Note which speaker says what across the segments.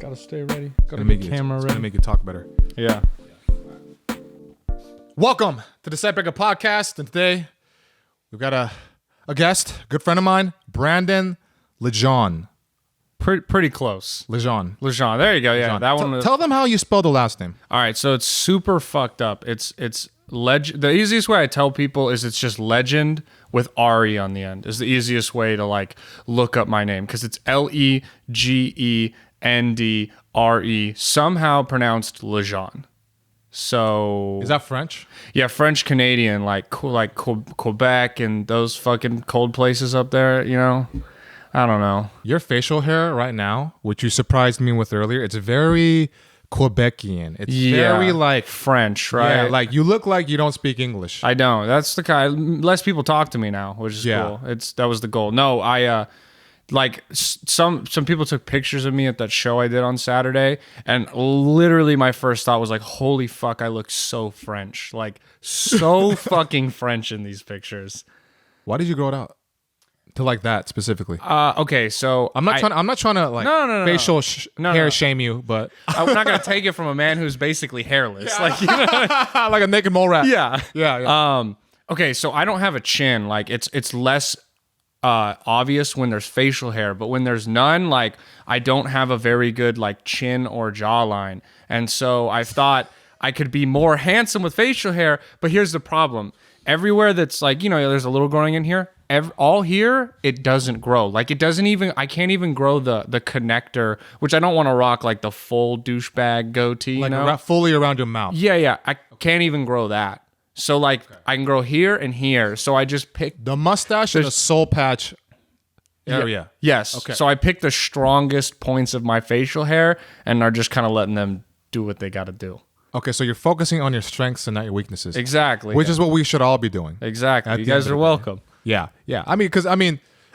Speaker 1: Gotta stay ready. Gotta make camera ready.
Speaker 2: Gonna make you talk better.
Speaker 1: Yeah.
Speaker 2: Welcome to the Setbreaker Podcast, and today we've got a guest, a good friend of mine, Brandon Legendre.
Speaker 1: Pretty close.
Speaker 2: Legendre.
Speaker 1: There you go. Yeah,
Speaker 2: Legendre.
Speaker 1: that one.
Speaker 2: Tell them how you spell the last name.
Speaker 1: All right, so it's super fucked up. It's the easiest way I tell people is it's just legend with R-E on the end is the easiest way to like look up my name because it's Legendre, somehow pronounced Legendre. So
Speaker 2: Is that French?
Speaker 1: yeah, French Canadian, like Quebec and those fucking cold places up there, you know? I don't know.
Speaker 2: Your facial hair right now, which you surprised me with earlier, it's very Quebecian. It's very like
Speaker 1: French, right?
Speaker 2: Yeah, like you look like you don't speak English.
Speaker 1: I don't. That's the kind. Less people talk to me now, which is cool. That was the goal. No, I like some people took pictures of me at that show I did on Saturday, and literally my first thought was like, "Holy fuck, I look so French, like so fucking French in these pictures."
Speaker 2: Why did you grow it out to like that specifically?
Speaker 1: Okay, so
Speaker 2: I'm not trying to like facial hair shame you, but
Speaker 1: I'm not gonna take it from a man who's basically hairless, like you know?
Speaker 2: like a naked mole rat.
Speaker 1: Yeah. Okay, so I don't have a chin. Like it's less obvious when there's facial hair, but when there's none, like I don't have a very good like chin or jawline, and so I thought I could be more handsome with facial hair. But here's the problem: everywhere that's like, you know, there's a little growing in here. All here, it doesn't grow. Like it doesn't even. I can't even grow the connector, which I don't want to rock like the full douchebag goatee.
Speaker 2: Like
Speaker 1: you know?
Speaker 2: fully around your mouth.
Speaker 1: Yeah. I can't even grow that. So like I can grow here and here. So I just picked
Speaker 2: the mustache and the soul patch area.
Speaker 1: Yes.
Speaker 2: Okay.
Speaker 1: So I picked the strongest points of my facial hair and are just kind of letting them do what they got to do.
Speaker 2: Okay, so you're focusing on your strengths and not your weaknesses.
Speaker 1: Exactly.
Speaker 2: Which is what we should all be doing.
Speaker 1: Exactly. You guys are welcome.
Speaker 2: Yeah.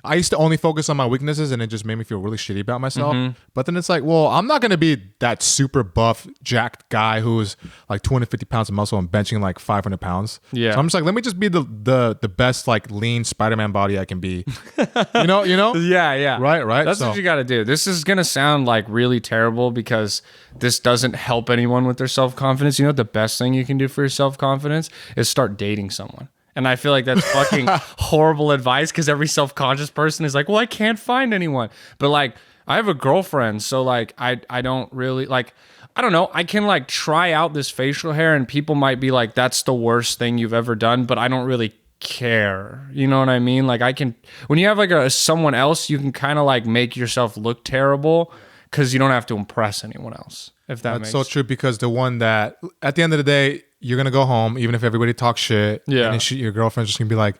Speaker 2: I used to only focus on my weaknesses, and it just made me feel really shitty about myself.
Speaker 1: Mm-hmm.
Speaker 2: But then it's like, well, I'm not going to be that super buff, jacked guy who's like 250 pounds of muscle and benching like 500 pounds.
Speaker 1: Yeah.
Speaker 2: So I'm just like, let me just be the best like lean Spider-Man body I can be. you know?
Speaker 1: Yeah.
Speaker 2: Right.
Speaker 1: That's what you got to do. This is going to sound like really terrible because this doesn't help anyone with their self-confidence. You know what the best thing you can do for your self-confidence is start dating someone. And I feel like that's fucking horrible advice because every self-conscious person is like, well, I can't find anyone. But like, I have a girlfriend, so like, I don't really like, I don't know. I can like try out this facial hair and people might be like, that's the worst thing you've ever done, but I don't really care. You know what I mean? Like I can, when you have like someone else, you can kind of like make yourself look terrible because you don't have to impress anyone else. If that makes
Speaker 2: sense. That's so true, because the one that at the end of the day, you're going to go home, even if everybody talks shit.
Speaker 1: Yeah.
Speaker 2: And then your girlfriend's just going to be like,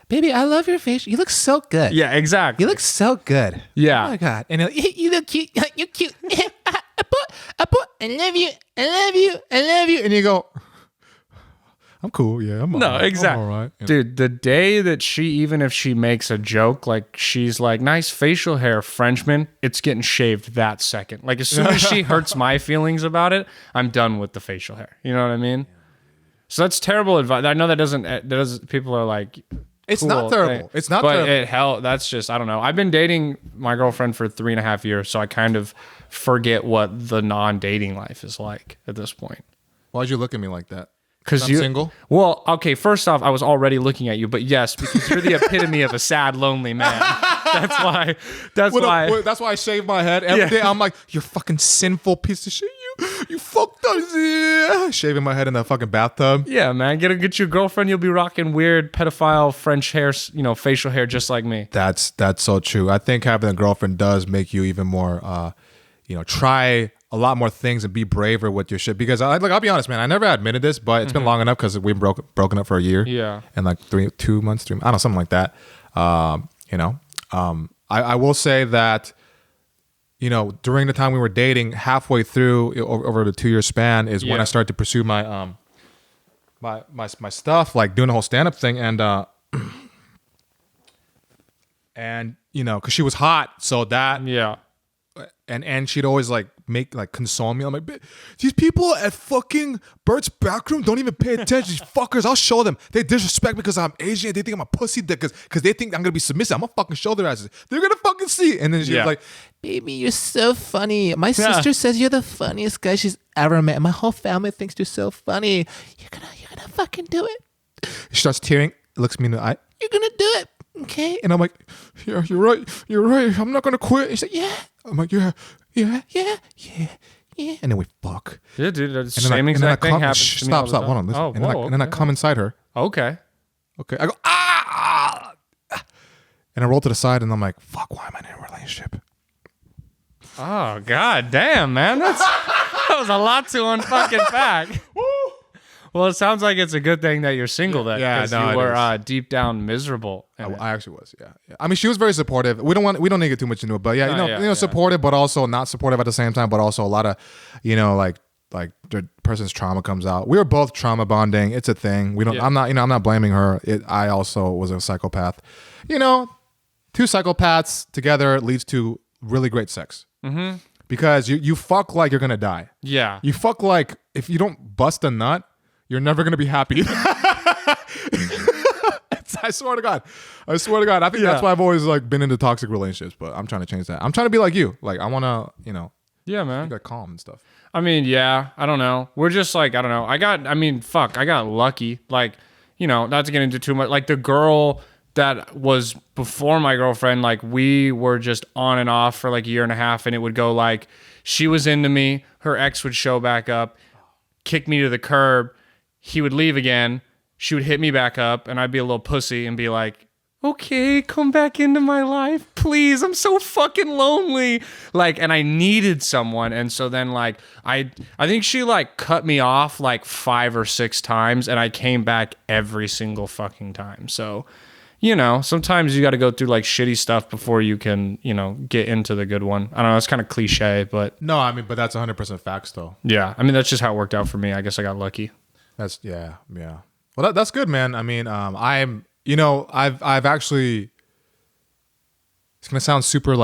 Speaker 2: baby, I love your face. You look so good.
Speaker 1: Yeah, exactly.
Speaker 2: You look so good.
Speaker 1: Yeah.
Speaker 2: Oh my God. And you look cute. You're cute. I love you. I love you. And you go, I'm cool. Yeah. I'm
Speaker 1: exactly.
Speaker 2: I'm all right. Yeah.
Speaker 1: Dude, the day that even if she makes a joke, like she's like, nice facial hair, Frenchman, it's getting shaved that second. Like as soon as she hurts my feelings about it, I'm done with the facial hair. You know what I mean? So that's terrible advice. I know that doesn't people are like,
Speaker 2: it's
Speaker 1: cool,
Speaker 2: not terrible. It's not terrible.
Speaker 1: But that's just, I don't know. I've been dating my girlfriend for 3.5 years, so I kind of forget what the non-dating life is like at this point.
Speaker 2: Why'd you look at me like that?
Speaker 1: Because
Speaker 2: you're single?
Speaker 1: Well, okay, first off, I was already looking at you, but yes, because you're the epitome of a sad, lonely man. That's why. That's
Speaker 2: why I shave my head every day. I'm like, you fucking sinful piece of shit. You fucked up. Yeah. Shaving my head in the fucking bathtub.
Speaker 1: Yeah, man. Get your girlfriend. You'll be rocking weird pedophile French hair, facial hair, just like me.
Speaker 2: That's so true. I think having a girlfriend does make you even more, try a lot more things and be braver with your shit. Because I'll be honest, man, I never admitted this, but it's been long enough because we've broken up for a year.
Speaker 1: Yeah.
Speaker 2: And like 2 months, I don't know, something like that. I will say that, during the time we were dating, halfway through over the 2-year span is when I started to pursue my my stuff, like doing the whole stand-up thing, and because she was hot, so that and she'd always like console me. I'm like, these people at fucking Bert's backroom don't even pay attention. These fuckers, I'll show them. They disrespect me because I'm Asian. They think I'm a pussy because they think I'm gonna be submissive. I'm gonna fucking show their asses. They're gonna fucking fucking see. And then she was like, baby, you're so funny. My sister says you're the funniest guy she's ever met. My whole family thinks you're so funny. You're gonna fucking do it. She starts tearing, looks me in the eye. You're gonna do it, okay? And I'm like, yeah, you're right. I'm not gonna quit. She's like, yeah. I'm like, yeah. And then we fuck.
Speaker 1: Yeah, dude, the same exact thing happens to me all the time.
Speaker 2: Hold on, listen. And then I come inside her.
Speaker 1: Okay.
Speaker 2: I go, ah! And I roll to the side, and I'm like, fuck, why am I in a relationship?
Speaker 1: Oh, god damn, man. That was a lot to unfucking pack. Well, it sounds like it's a good thing that you're single then. Yeah, no, you were deep down miserable.
Speaker 2: I actually was, yeah. I mean, she was very supportive. We don't need to get too much into it, but yeah, supportive, but also not supportive at the same time, but also a lot of, like the person's trauma comes out. We were both trauma bonding. It's a thing. I'm not blaming her. I also was a psychopath. Two psychopaths together leads to really great sex. Mm-hmm. Because you fuck like you're gonna die. Yeah. You fuck like if you don't bust a nut, you're never gonna be happy. I swear to God. I think that's why I've always been into toxic relationships, but I'm trying to change that. I'm trying to be like you. Like I wanna,
Speaker 1: yeah, man.
Speaker 2: You got calm and stuff.
Speaker 1: I mean, yeah, I don't know. We're just I don't know. I got lucky. Not to get into too much. The girl that was before my girlfriend, we were just on and off for a year and a half, and it would go she was into me, her ex would show back up, kick me to the curb, he would leave again, she would hit me back up, and I'd be a little pussy and be like, okay, come back into my life, please. I'm so fucking lonely. And I needed someone. And so then I think she cut me off 5 or 6 times, and I came back every single fucking time. So, sometimes you got to go through shitty stuff before you can, get into the good one. I don't know. It's kind of cliche, but
Speaker 2: no, I mean, but that's 100% facts though.
Speaker 1: Yeah. I mean, that's just how it worked out for me. I guess I got lucky.
Speaker 2: Yeah. Well, that's good, man. I mean, I've actually, it's going to sound super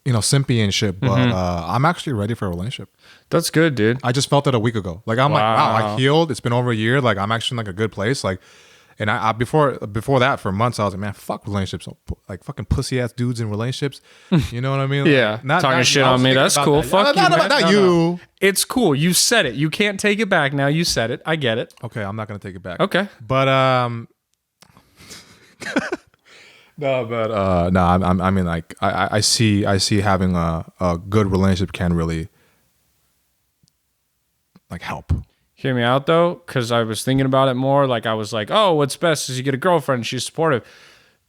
Speaker 2: simpy and shit, but I'm actually ready for a relationship.
Speaker 1: That's good, dude.
Speaker 2: I just felt it a week ago. I'm wow, I healed. It's been over a year. I'm actually in a good place. And I before that for months, I was like, man, fuck relationships. Fucking pussy ass dudes in relationships. You know what I mean?
Speaker 1: Yeah. Talking shit on me. That's cool. Fuck you, man.
Speaker 2: Not you.
Speaker 1: It's cool. You said it. You can't take it back now. You said it. I get it.
Speaker 2: Okay, I'm not going to take it back.
Speaker 1: Okay.
Speaker 2: But, I mean, I see having a good relationship can really, help.
Speaker 1: Hear me out though, because I was thinking about it more. I was like, oh, what's best is you get a girlfriend and she's supportive.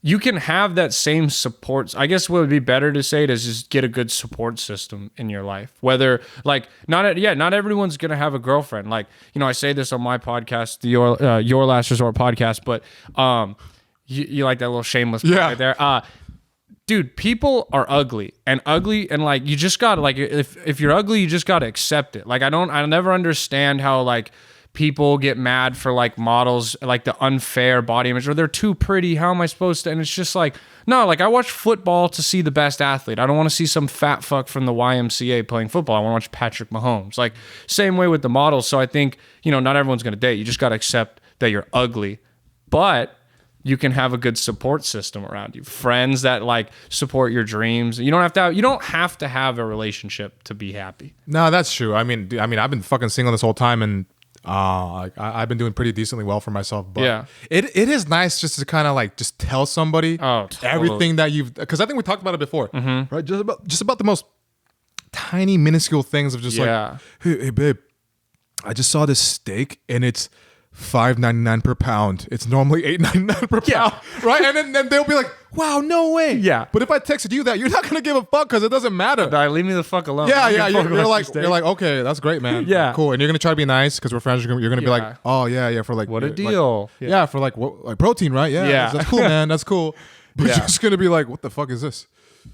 Speaker 1: You can have that same support. I guess what would be better to say is just get a good support system in your life. Whether not everyone's gonna have a girlfriend. I say this on my podcast, the Your Last Resort podcast, but you like that little shameless part right there. Dude, people are ugly and you just gotta if you're ugly, you just gotta accept it. I never understand how people get mad for models, the unfair body image, or they're too pretty. How am I supposed to? And it's just no, I watch football to see the best athlete. I don't want to see some fat fuck from the YMCA playing football. I want to watch Patrick Mahomes. Same way with the models. So I think, not everyone's gonna date. You just gotta accept that you're ugly. But you can have a good support system around you. Friends that support your dreams. You don't have to have a relationship to be happy.
Speaker 2: No, that's true. I mean, I've been fucking single this whole time, and I've been doing pretty decently well for myself. But yeah, it is nice just to kind of just tell somebody everything that you've, because I think we talked about it before, right? Just about the most tiny, minuscule things of just hey babe, I just saw this steak and it's $5.99 per pound. It's normally $8.99 per pound, right? And then they'll be like, "Wow, no way."
Speaker 1: Yeah.
Speaker 2: But if I texted you that, you're not gonna give a fuck because it doesn't matter.
Speaker 1: Nah, leave me the fuck alone.
Speaker 2: Yeah. You're like, okay, that's great, man.
Speaker 1: Yeah,
Speaker 2: cool. And you're gonna try to be nice because we're friends. You're gonna be like, oh yeah, for
Speaker 1: what a deal.
Speaker 2: For what, protein, right? Yeah. That's cool, man. That's cool. But you're just gonna be like, what the fuck is this?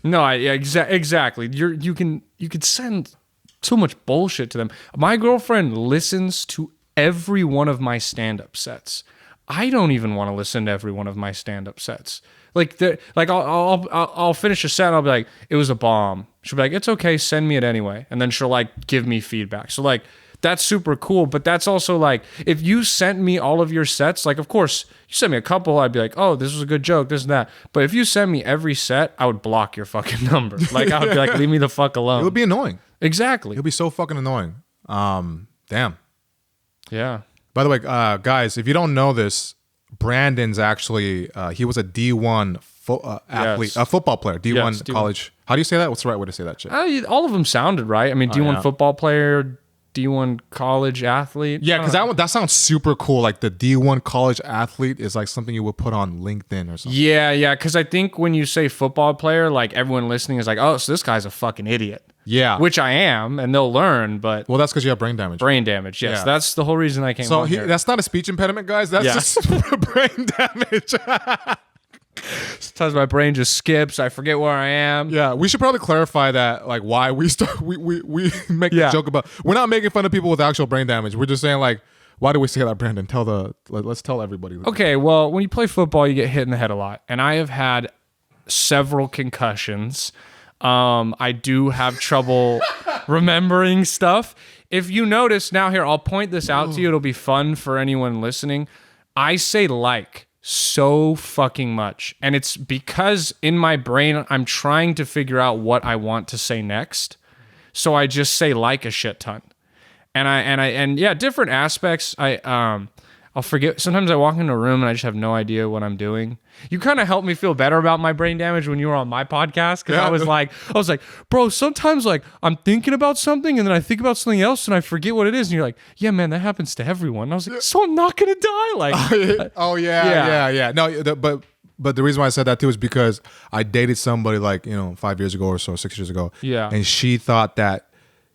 Speaker 1: No, exactly. You can send so much bullshit to them. My girlfriend listens to every one of my stand-up sets. I don't even want to listen to every one of my stand-up sets. I'll finish a set and I'll be like, it was a bomb. She'll be like, it's okay, send me it anyway. And then she'll give me feedback. So that's super cool. But that's also like, if you sent me all of your sets, like, of course, you sent me a couple, I'd be like, oh, this was a good joke, this and that. But if you sent me every set, I would block your fucking number. Like, I would be like, leave me the fuck alone.
Speaker 2: It would be annoying.
Speaker 1: Exactly.
Speaker 2: It would be so fucking annoying. Damn.
Speaker 1: Yeah.
Speaker 2: By the way, guys, if you don't know this, Brandon's actually, he was a D1 athlete, a football player, D1 college. How do you say that? What's the right way to say that shit?
Speaker 1: All of them sounded right. I mean, D1 football player, D1 college athlete.
Speaker 2: Yeah, because that sounds super cool. Like the D1 college athlete is like something you would put on LinkedIn or something.
Speaker 1: Yeah. Because I think when you say football player, like everyone listening is like, oh, so this guy's a fucking idiot.
Speaker 2: Yeah.
Speaker 1: Which I am, and they'll learn, but...
Speaker 2: Well, that's because you have brain damage.
Speaker 1: Brain damage, yes. Yeah. That's the whole reason I came on here.
Speaker 2: That's not a speech impediment, guys. That's just brain damage.
Speaker 1: Sometimes my brain just skips. I forget where I am.
Speaker 2: Yeah, we should probably clarify that, like, why we make the joke about... We're not making fun of people with actual brain damage. We're just saying, like, why do we say that, Brandon? Let's tell everybody.
Speaker 1: Okay, well, when you play football, you get hit in the head a lot. And I have had several concussions. I do have trouble remembering stuff. If you notice, now here, I'll point this out to you. It'll be fun for anyone listening. I say like so fucking much. And it's because in my brain, I'm trying to figure out what I want to say next. So I just say like a shit ton. And yeah, different aspects. I'll forget. Sometimes I walk into a room and I just have no idea what I'm doing. You kind of helped me feel better about my brain damage when you were on my podcast. Cause I was like, bro, sometimes like I'm thinking about something and then I think about something else and I forget what it is. And you're like, yeah, man, that happens to everyone. And I was like, so I'm not going to die. Like,
Speaker 2: yeah. No, but the reason why I said that too is because I dated somebody like, 5 years ago or so, 6 years ago.
Speaker 1: Yeah.
Speaker 2: And she thought that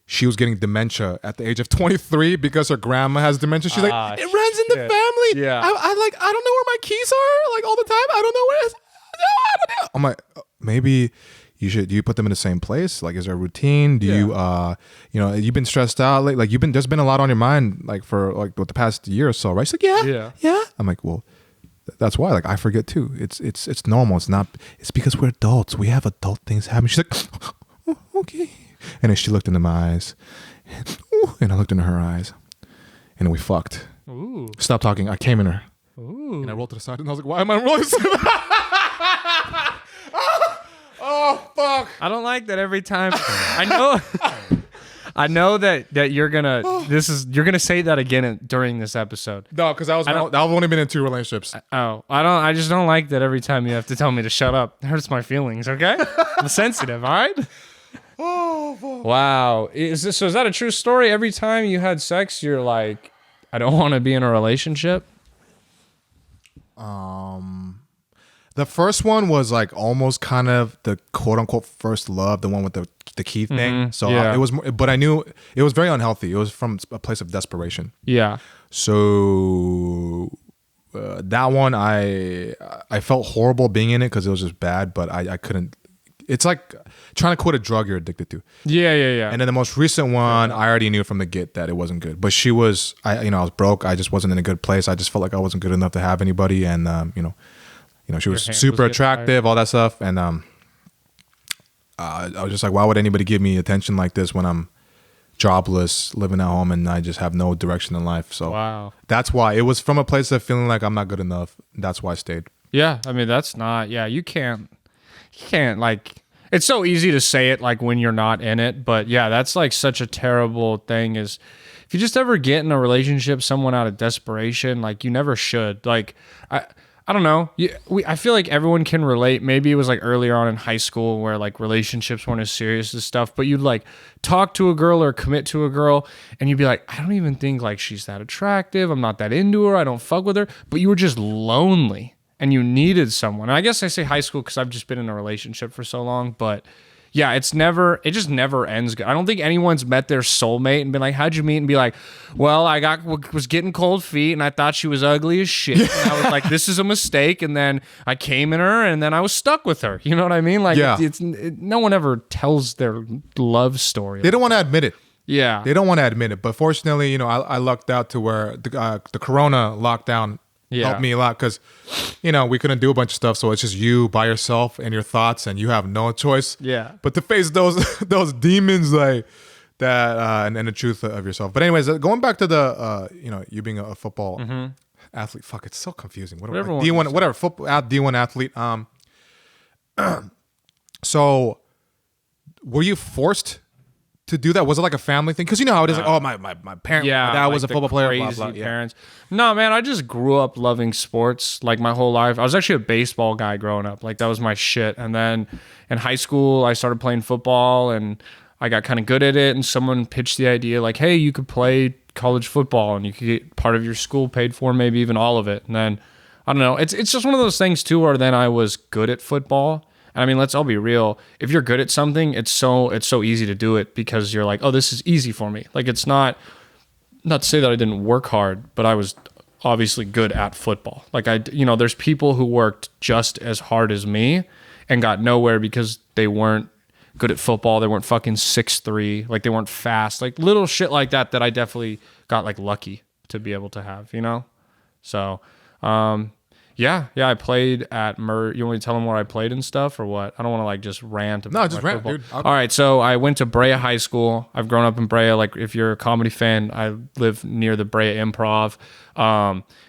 Speaker 2: she was getting dementia at the age of 23 because her grandma has dementia. She's like, it runs in the family.
Speaker 1: Yeah.
Speaker 2: I don't know where my keys are. Like all the time. I don't know where it is. No, I don't know. I'm like, maybe do you put them in the same place? Like, is there a routine? Do you, you've been stressed out. Like there's been a lot on your mind, like for like the past year or so, right? She's like, yeah. I'm like, well, that's why, like, I forget too. It's normal. It's because we're adults. We have adult things happen. She's like, oh, okay. And then she looked into my eyes, and I looked into her eyes, and then we fucked.
Speaker 1: Ooh.
Speaker 2: Stop talking. I came in her.
Speaker 1: Ooh.
Speaker 2: And I rolled to the side, and I was like, why am I rolling to that? Oh, fuck.
Speaker 1: I don't like that every time. I know that you're gonna say that again during this episode.
Speaker 2: No, because I've only been in 2 relationships.
Speaker 1: I just don't like that every time you have to tell me to shut up. It hurts my feelings, okay? I'm sensitive, all right?
Speaker 2: Oh, fuck.
Speaker 1: Wow. Is that a true story? Every time you had sex, you're like, I don't want to be in a relationship?
Speaker 2: The first one was like almost kind of the quote unquote first love, the one with the key thing.
Speaker 1: Mm-hmm.
Speaker 2: So it was, but I knew it was very unhealthy. It was from a place of desperation.
Speaker 1: Yeah.
Speaker 2: So that one, I felt horrible being in it because it was just bad, but I couldn't. It's like trying to quit a drug you're addicted to.
Speaker 1: Yeah.
Speaker 2: And then the most recent one, I already knew from the get that it wasn't good. But she was, I was broke. I just wasn't in a good place. I just felt like I wasn't good enough to have anybody. And she was super attractive, all that stuff. And I was just like, why would anybody give me attention like this when I'm jobless, living at home, and I just have no direction in life? So
Speaker 1: wow,
Speaker 2: that's why it was from a place of feeling like I'm not good enough. That's why I stayed.
Speaker 1: Yeah, I mean that's not. Yeah, you can't like. It's so easy to say it like when you're not in it, but yeah, that's like such a terrible thing. Is if you just ever get in a relationship, someone out of desperation, like you never should. Like I don't know. I feel like everyone can relate. Maybe it was like earlier on in high school where like relationships weren't as serious as stuff, but you'd like talk to a girl or commit to a girl and you'd be like, I don't even think like she's that attractive. I'm not that into her. I don't fuck with her. But you were just lonely and you needed someone. And I guess I say high school because I've just been in a relationship for so long, but yeah, it just never ends good. I don't think anyone's met their soulmate and been like, how'd you meet? And be like, well, was getting cold feet and I thought she was ugly as shit. And I was like, this is a mistake. And then I came in her and then I was stuck with her. You know what I mean? Like,
Speaker 2: yeah.
Speaker 1: No one ever tells their love story.
Speaker 2: They don't want to admit it.
Speaker 1: Yeah.
Speaker 2: They don't want to admit it. But fortunately, I lucked out to where the Corona lockdown helped me a lot because, we couldn't do a bunch of stuff. So it's just you by yourself and your thoughts and you have no choice.
Speaker 1: Yeah.
Speaker 2: But to face those demons, like and the truth of yourself. But anyways, going back to the you being a football athlete. Fuck, it's so confusing. Whatever. D1, whatever. Football D1 athlete. So, were you forced to do that? Was it like a family thing? Because you know how it is. Like, oh, my parent, my dad was a football player. Blah, blah,
Speaker 1: parents. No, man, I just grew up loving sports like my whole life. I was actually a baseball guy growing up. Like that was my shit. And then in high school, I started playing football, and I got kind of good at it. And someone pitched the idea, like, hey, you could play college football, and you could get part of your school paid for, maybe even all of it. And then I don't know. It's just one of those things too, where then I was good at football. I mean, let's all be real. If you're good at something, it's so easy to do it because you're like, oh, this is easy for me. Like it's not to say that I didn't work hard, but I was obviously good at football. Like there's people who worked just as hard as me and got nowhere because they weren't good at football. They weren't fucking 6'3", like they weren't fast, like little shit like that I definitely got like lucky to be able to have, So, Yeah, I played at You want me to tell them where I played and stuff or what? I don't want to like just rant about
Speaker 2: just rant, dude.
Speaker 1: All right, so I went to Brea High School. I've grown up in Brea. Like if you're a comedy fan, I live near the Brea Improv.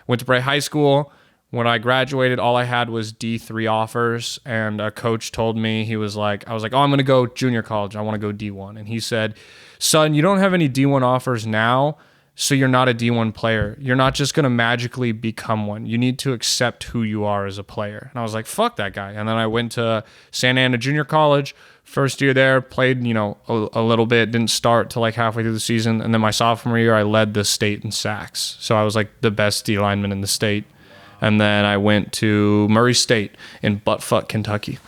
Speaker 1: Went to Brea High School. When I graduated, all I had was D3 offers, and a coach told me, I was like, oh, I'm going to go junior college. I want to go D1. And he said, son, you don't have any D1 offers now, so you're not a D1 player. You're not just going to magically become one. You need to accept who you are as a player. And I was like, fuck that guy. And then I went to Santa Ana Junior College. First year there, played, a little bit. Didn't start till like halfway through the season. And then my sophomore year, I led the state in sacks. So I was like the best D lineman in the state. And then I went to Murray State in buttfuck Kentucky.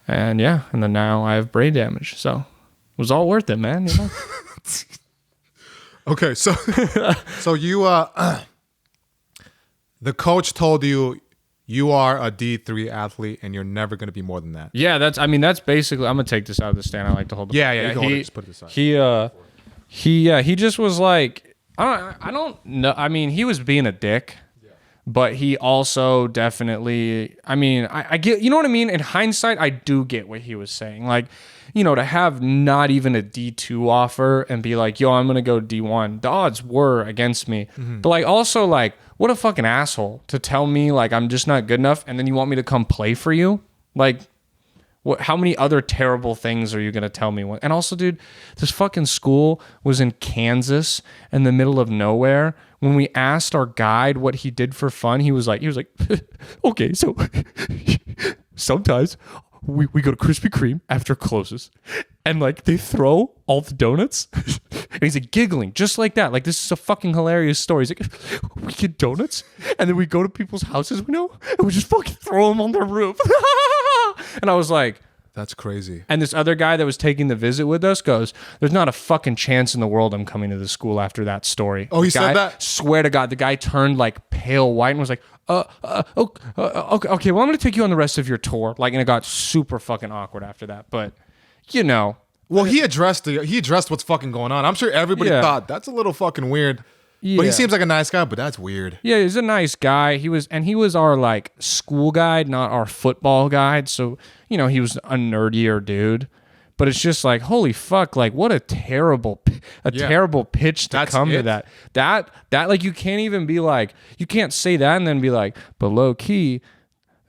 Speaker 1: And then now I have brain damage. So it was all worth it, man.
Speaker 2: Okay, so you the coach told you are a D3 athlete and you're never going to be more than that.
Speaker 1: Yeah, that's basically. I'm gonna take this out of the stand. I like to hold it.
Speaker 2: Yeah. You can hold it. Just put it aside.
Speaker 1: He just was like, I don't know. I mean, he was being a dick, but he also definitely. I mean, I get. You know what I mean? In hindsight, I do get what he was saying. Like, to have not even a D2 offer and be like, yo, I'm going to go D1. The odds were against me. Mm-hmm. But like, also like, what a fucking asshole to tell me like, I'm just not good enough. And then you want me to come play for you. Like how many other terrible things are you going to tell me? And also, dude, this fucking school was in Kansas in the middle of nowhere. When we asked our guide what he did for fun, he was like, okay, so sometimes we go to Krispy Kreme after it closes, and like they throw all the donuts, and he's like giggling just like that. Like, this is a fucking hilarious story. He's like, we get donuts, and then we go to people's houses, and we just fucking throw them on their roof. And I was like,
Speaker 2: that's crazy.
Speaker 1: And this other guy that was taking the visit with us goes, there's not a fucking chance in the world I'm coming to the school after that story.
Speaker 2: Oh, he said that?
Speaker 1: Swear to God, the guy turned like pale white and was like, okay, well, I'm going to take you on the rest of your tour. Like, and it got super fucking awkward after that. But,
Speaker 2: Well, he addressed what's fucking going on. I'm sure everybody thought, that's a little fucking weird. Yeah. But he seems like a nice guy, but that's weird.
Speaker 1: Yeah, he's a nice guy. He was our like school guide, not our football guide. So, he was a nerdier dude. But it's just like, holy fuck, like what a terrible pitch to come to that. That like, you can't even be like, you can't say that and then be like, but low key,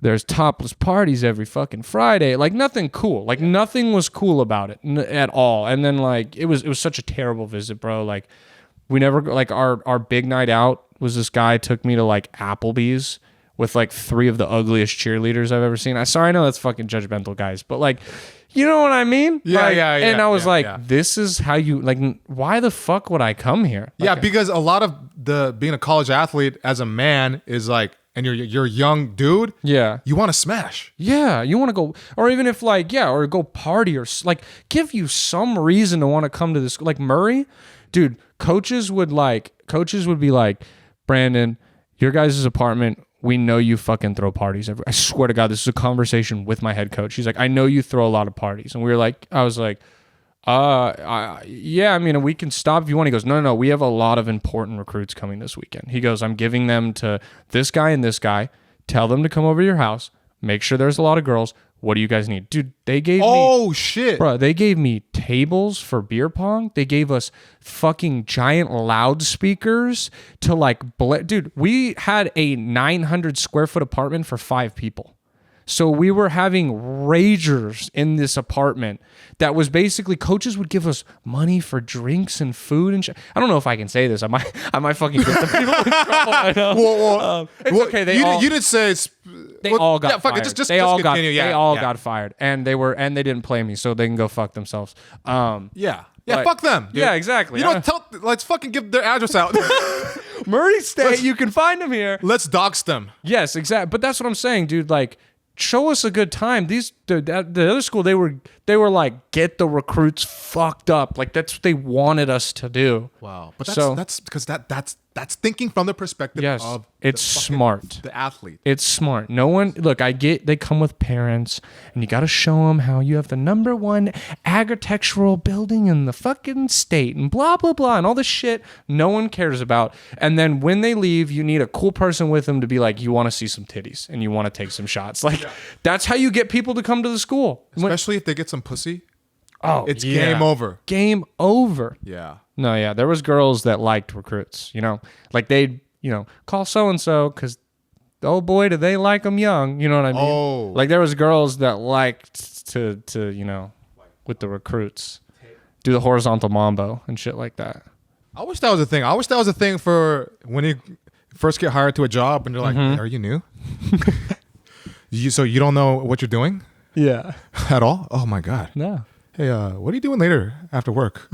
Speaker 1: there's topless parties every fucking Friday. Like nothing cool. Like nothing was cool about it at all. And then like, it was such a terrible visit, bro. Like, we never, like, our big night out was this guy took me to like Applebee's with like 3 of the ugliest cheerleaders I've ever seen. I know that's fucking judgmental, guys, but like, you know what I mean?
Speaker 2: Yeah,
Speaker 1: like,
Speaker 2: yeah.
Speaker 1: And I was this is how you, like, why the fuck would I come here?
Speaker 2: Yeah, because a lot of being a college athlete as a man is like, and you're a young dude.
Speaker 1: Yeah.
Speaker 2: You want to smash.
Speaker 1: Yeah. You want to go, or even if like, or go party or like give you some reason to want to come to this. Like Murray, dude, coaches would be like, Brandon, your guys' apartment, we know you fucking throw parties. I swear to God, this is a conversation with my head coach. He's like, I know you throw a lot of parties. And we were like, I was like, yeah, I mean, we can stop if you want. He goes, no, we have a lot of important recruits coming this weekend. He goes, I'm giving them to this guy and this guy. Tell them to come over to your house, Make sure there's a lot of girls. What do you guys need? Dude, they gave me...
Speaker 2: Oh, shit.
Speaker 1: Bro, they gave me tables for beer pong. They gave us fucking giant loudspeakers to like... Dude, we had a 900 square foot apartment for 5 people. So we were having ragers in this apartment that was basically coaches would give us money for drinks and food and shit. I don't know if I can say this. I might fucking get the people in trouble. I know.
Speaker 2: Well,
Speaker 1: it's okay.
Speaker 2: You didn't say it's...
Speaker 1: They all got fired.
Speaker 2: They all
Speaker 1: got fired, and they didn't play me, so they can go fuck themselves.
Speaker 2: Yeah, fuck them. Dude.
Speaker 1: Yeah, exactly.
Speaker 2: You don't tell. Let's fucking give their address out.
Speaker 1: Murray State, you can find them here.
Speaker 2: Let's dox them.
Speaker 1: Yes, exactly. But that's what I'm saying, dude. Like, show us a good time. The other school, they were like, get the recruits fucked up. Like, that's what they wanted us to do.
Speaker 2: Wow. But that's because that's thinking from the perspective of
Speaker 1: it's smart.
Speaker 2: The athlete.
Speaker 1: It's smart. No one, look, I get they come with parents and you got to show them how you have the #1 agricultural building in the fucking state and blah, blah, blah, and all this shit no one cares about. And then when they leave, you need a cool person with them to be like, you want to see some titties and you want to take some shots. Like, that's how you get people to come to the school.
Speaker 2: Especially if they get some pussy.
Speaker 1: Oh,
Speaker 2: it's game over.
Speaker 1: Game over.
Speaker 2: Yeah.
Speaker 1: No, yeah. There was girls that liked recruits, you know? Like they'd, call so-and-so because, oh boy, do they like them young. You know what I mean?
Speaker 2: Oh.
Speaker 1: Like there was girls that liked to with the recruits, do the horizontal mambo and shit like that.
Speaker 2: I wish that was a thing. I wish that was a thing for when you first get hired to a job and they're like, hey, are you new? So you don't know what you're doing?
Speaker 1: Yeah.
Speaker 2: At all? Oh my God.
Speaker 1: No.
Speaker 2: Hey, what are you doing later after work?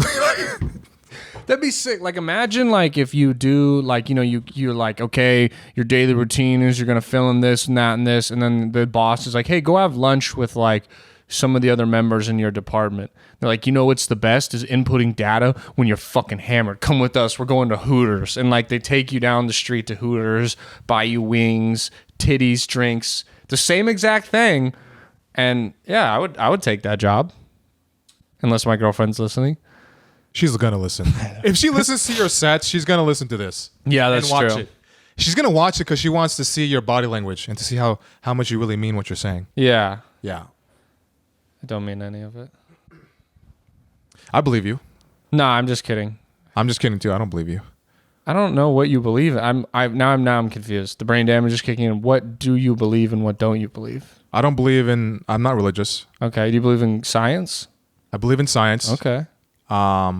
Speaker 1: That'd be sick. Like, imagine, like, if you do, like, you're like, okay, your daily routine is you're going to fill in this and that and this. And then the boss is like, hey, go have lunch with, like, some of the other members in your department. They're like, what's the best is inputting data when you're fucking hammered. Come with us. We're going to Hooters. And, like, they take you down the street to Hooters, buy you wings, titties, drinks, the same exact thing. And, yeah, I would take that job. Unless my girlfriend's listening.
Speaker 2: She's going to listen. If she listens to your sets, she's going to listen to this.
Speaker 1: Yeah, that's
Speaker 2: and watch
Speaker 1: true.
Speaker 2: It. She's going to watch it because she wants to see your body language and to see how much you really mean what you're saying.
Speaker 1: Yeah.
Speaker 2: Yeah.
Speaker 1: I don't mean any of it.
Speaker 2: I believe you.
Speaker 1: No, I'm just kidding.
Speaker 2: I'm just kidding too. I don't believe you.
Speaker 1: I don't know what you believe. I'm confused. The brain damage is kicking in. What do you believe and what don't you believe?
Speaker 2: I don't believe in... I'm not religious.
Speaker 1: Okay. Do you believe in science?
Speaker 2: I believe in science.
Speaker 1: Okay. I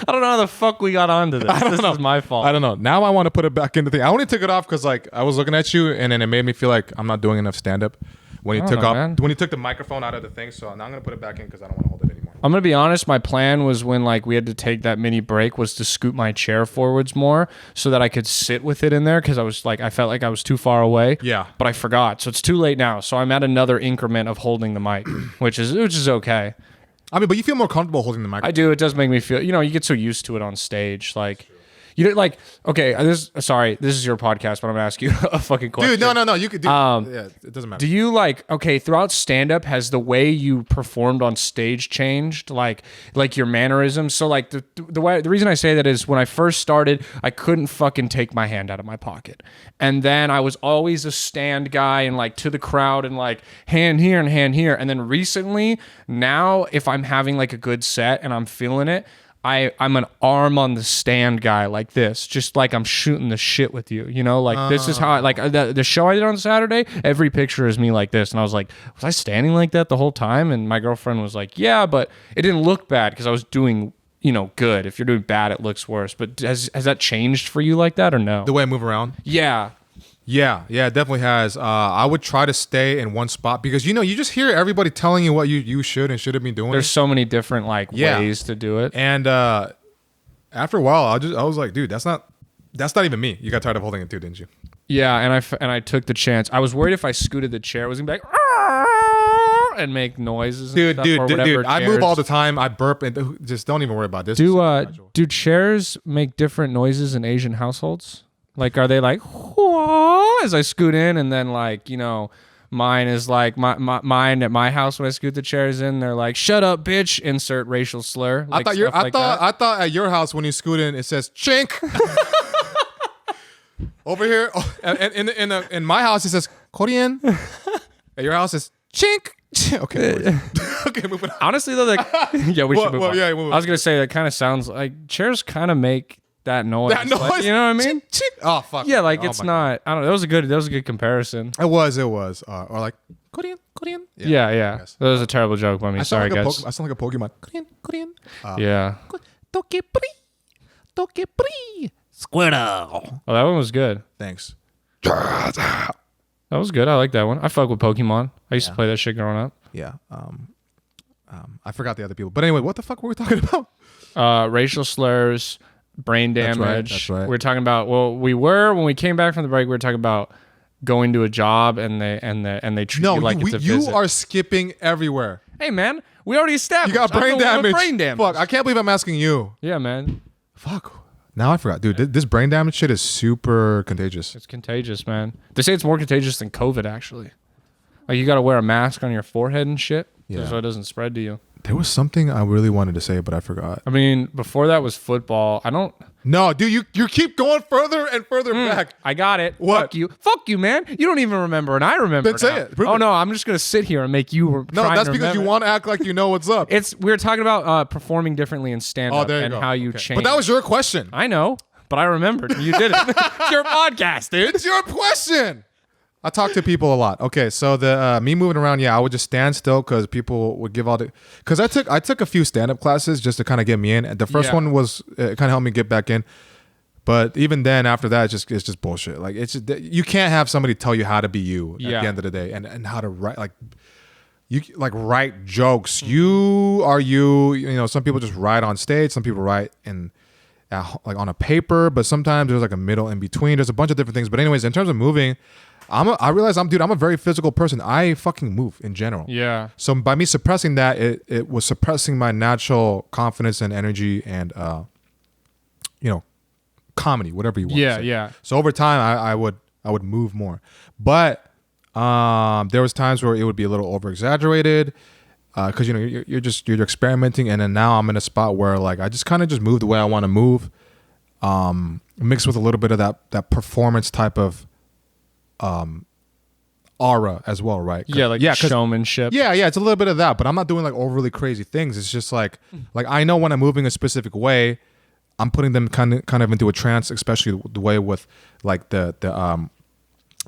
Speaker 1: don't know how the fuck we got onto this. This is my fault.
Speaker 2: I don't know. Now I want to put it back into the... I only took it off because like I was looking at you and then it made me feel like I'm not doing enough stand-up when you when you took the microphone out of the thing. So now I'm going to put it back in because I don't want to hold it anymore.
Speaker 1: I'm going to be honest. My plan was when like we had to take that mini break was to scoot my chair forwards more so that I could sit with it in there because I felt like I was too far away.
Speaker 2: Yeah.
Speaker 1: But I forgot. So it's too late now. So I'm at another increment of holding the mic, which is okay.
Speaker 2: I mean, but you feel more comfortable holding the mic.
Speaker 1: I do. It does make me feel, you get so used to it on stage. Like, you don't like, okay, this is your podcast, but I'm going to ask you a fucking question.
Speaker 2: Dude, no. You could do yeah, it doesn't matter.
Speaker 1: Do you like, okay, throughout stand-up, has the way you performed on stage changed? Like your mannerisms? So like the reason I say that is when I first started, I couldn't fucking take my hand out of my pocket. And then I was always a stand guy and like to the crowd and like hand here and hand here. And then recently, now if I'm having like a good set and I'm feeling it, I'm an arm on the stand guy like this, just like I'm shooting the shit with you, like this is how I like the show I did on Saturday. Every picture is me like this. And I was like, was I standing like that the whole time? And my girlfriend was like, yeah, but it didn't look bad because I was doing, good. If you're doing bad, it looks worse. But has that changed for you like that or no?
Speaker 2: The way I move around?
Speaker 1: Yeah.
Speaker 2: Yeah, it definitely has. I would try to stay in one spot because you just hear everybody telling you what you should and shouldn't be doing.
Speaker 1: There's so many different ways to do it.
Speaker 2: And after a while, I was like, dude, that's not even me. You got tired of holding it too, didn't you?
Speaker 1: Yeah, and I took the chance. I was worried if I scooted the chair, it was gonna be like and make noises.
Speaker 2: Dude, I move all the time. I burp and just don't even worry about this.
Speaker 1: Do chairs make different noises in Asian households? Like, are they like, whoa, as I scoot in, and then like, mine is like mine at my house when I scoot the chairs in, they're like, shut up, bitch, insert racial slur. Like,
Speaker 2: I thought at your house when you scoot in, it says chink. Over here, in my house, it says Korean. At your house, it's chink. Okay. Okay, moving on.
Speaker 1: Honestly, though, like, yeah, we should move on.
Speaker 2: Yeah,
Speaker 1: I was gonna say that kind of sounds like chairs kind of make that noise.
Speaker 2: That noise,
Speaker 1: like, you know what I mean?
Speaker 2: Chink, chink. Oh fuck.
Speaker 1: Yeah, like
Speaker 2: Oh,
Speaker 1: it's
Speaker 2: my
Speaker 1: not. I don't know. That was a good comparison.
Speaker 2: God. It was. Or like Korean.
Speaker 1: Yeah.
Speaker 2: Yes.
Speaker 1: That was a terrible joke by me.
Speaker 2: I
Speaker 1: Sorry,
Speaker 2: sound like
Speaker 1: guys.
Speaker 2: I sound like a Pokemon. Korean.
Speaker 1: Yeah.
Speaker 2: Toki Squirtle.
Speaker 1: Oh, that one was good.
Speaker 2: Thanks.
Speaker 1: That was good. I like that one. I fuck with Pokemon. I used to play that shit growing up.
Speaker 2: Yeah. I forgot the other people. But anyway, what the fuck were we talking about?
Speaker 1: Racial slurs, brain damage.
Speaker 2: That's right.
Speaker 1: We were talking about. Well, when we came back from the break, we were talking about going to a job and they treat you like it's a visit.
Speaker 2: You are skipping everywhere.
Speaker 1: Hey man, we already established.
Speaker 2: You got brain damage.
Speaker 1: Brain damage.
Speaker 2: Fuck, I can't believe I'm asking you.
Speaker 1: Yeah, man.
Speaker 2: Fuck. Now I forgot. Dude, this brain damage shit is super contagious.
Speaker 1: It's contagious, man. They say it's more contagious than COVID, actually. Like, you got to wear a mask on your forehead and shit so it doesn't spread to you.
Speaker 2: There was something I really wanted to say, but I forgot.
Speaker 1: I mean, before that was football.
Speaker 2: No, dude, you keep going further and further back.
Speaker 1: I got it.
Speaker 2: What?
Speaker 1: Fuck you, man. You don't even remember, and I remember.
Speaker 2: Then say it. Prove
Speaker 1: Oh,
Speaker 2: it.
Speaker 1: no, I'm just going to sit here and make you
Speaker 2: No, that's because you want to act like you know what's up.
Speaker 1: We were talking about performing differently in stand-up and how you change.
Speaker 2: But that was your question.
Speaker 1: I know, but I remembered. You did it. It's your podcast, dude.
Speaker 2: It's your question. I talk to people a lot. Okay, so the me moving around, I would just stand still because people would give because I took a few stand-up classes just to kind of get me in. The first one was kind of helped me get back in, but even then after that, it's just bullshit. Like you can't have somebody tell you how to be you at the end of the day and how to write write jokes. You are you. You know, some people just write on stage. Some people write like on a paper, but sometimes there's like a middle in between. There's a bunch of different things. But anyways, in terms of moving, I realize I'm a very physical person. I fucking move in general.
Speaker 1: Yeah.
Speaker 2: So by me suppressing that, it was suppressing my natural confidence and energy and comedy, whatever you want.
Speaker 1: Yeah,
Speaker 2: to say.
Speaker 1: yeah.
Speaker 2: So over time, I would move more, but there was times where it would be a little over exaggerated. Because you're experimenting, and then now I'm in a spot where like I just kind of just move the way I want to move, mixed with a little bit of that performance type of aura as well, right?
Speaker 1: Showmanship.
Speaker 2: Yeah, it's a little bit of that, but I'm not doing like overly crazy things. It's just like I know when I'm moving a specific way, I'm putting them kind of into a trance, especially the way with like the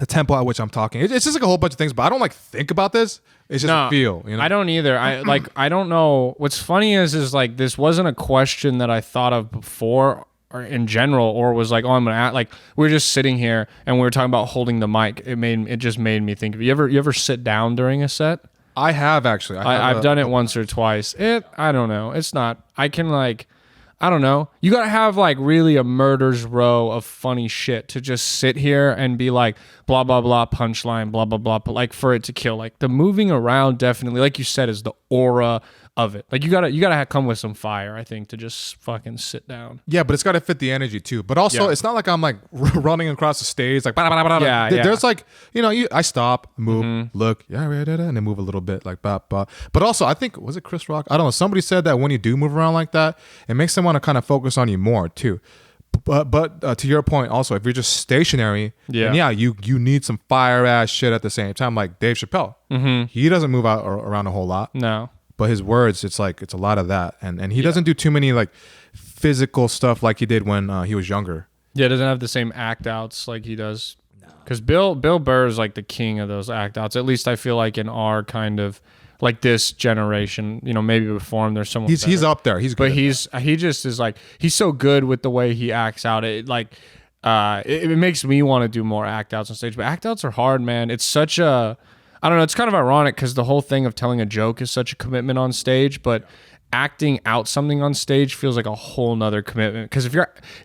Speaker 2: tempo at which I'm talking. It's just like a whole bunch of things, but I don't like think about this. It's just a feel, you know?
Speaker 1: I don't either. I don't know. What's funny is like this wasn't a question that I thought of before or in general, or was like, oh, I'm gonna act like we were just sitting here and we were talking about holding the mic. It just made me think of you ever sit down during a set?
Speaker 2: I have actually.
Speaker 1: I've done it once or twice. I don't know. It's not. I can like. I don't know. You got to have like really a murder's row of funny shit to just sit here and be like, blah, blah, blah, punchline, blah, blah, blah. But like for it to kill, like the moving around definitely, like you said, is the aura of it. Like you gotta come with some fire, I think, to just fucking sit down.
Speaker 2: Yeah, but it's got to fit the energy too. But also, it's not like I'm like running across the stage like.
Speaker 1: Yeah.
Speaker 2: There's like I stop, move, look, and then move a little bit like bah. But also, I think was it Chris Rock? I don't know. Somebody said that when you do move around like that, it makes them want to kind of focus on you more too. But to your point, also, if you're just stationary, you need some fire ass shit at the same time. Like Dave Chappelle, he doesn't move out around a whole lot.
Speaker 1: No.
Speaker 2: But his words, it's a lot of that, and he doesn't do too many like physical stuff like he did when he was younger.
Speaker 1: Yeah, doesn't have the same act outs like he does. Because Bill Burr is like the king of those act outs. At least I feel like in our kind of like this generation, maybe before him there's someone.
Speaker 2: He's up there. He's good.
Speaker 1: But he just is like he's so good with the way he acts out. It like it makes me want to do more act outs on stage. But act outs are hard, man. It's such a I don't know. It's kind of ironic because the whole thing of telling a joke is such a commitment on stage, but acting out something on stage feels like a whole nother commitment. Because if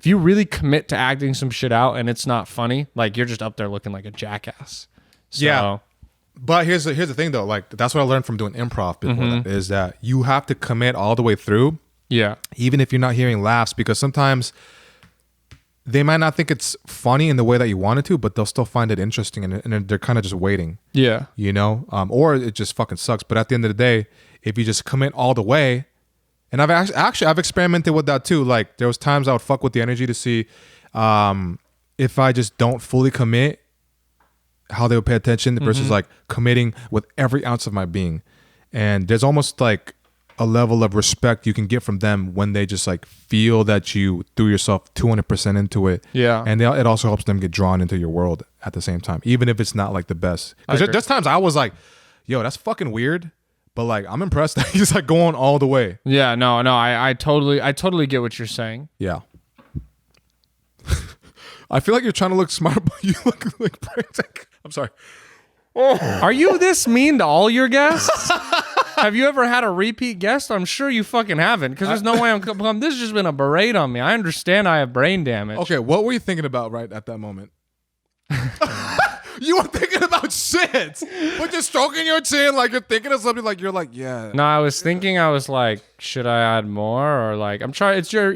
Speaker 1: you really commit to acting some shit out and it's not funny, like you're just up there looking like a jackass. So,
Speaker 2: yeah. But here's the thing though. Like that's what I learned from doing improv before that, is that you have to commit all the way through.
Speaker 1: Yeah. Even
Speaker 2: if you're not hearing laughs, because sometimes they might not think it's funny in the way that you want it to, but they'll still find it interesting, and they're kind of just waiting.
Speaker 1: Yeah.
Speaker 2: Or it just fucking sucks. But at the end of the day, if you just commit all the way, and I've experimented with that too. Like there was times I would fuck with the energy to see, if I just don't fully commit, how they would pay attention versus like committing with every ounce of my being. And there's almost like a level of respect you can get from them when they just like feel that you threw yourself 200% into it.
Speaker 1: Yeah.
Speaker 2: And it also helps them get drawn into your world at the same time, even if it's not like the best. Because there's times I was like, yo, that's fucking weird. But like, I'm impressed that he's like going all the way.
Speaker 1: Yeah, no, I totally get what you're saying.
Speaker 2: Yeah. I feel like you're trying to look smart, but you look like I'm sorry.
Speaker 1: Are you this mean to all your guests? Have you ever had a repeat guest? I'm sure you fucking haven't, because there's no way this has just been a berate on me. I understand I have brain damage.
Speaker 2: Okay, what were you thinking about right at that moment? You were thinking about shit. But you're stroking your chin like you're thinking of something like you're like, yeah.
Speaker 1: No, I was like, should I add more? Or like, I'm trying, it's your,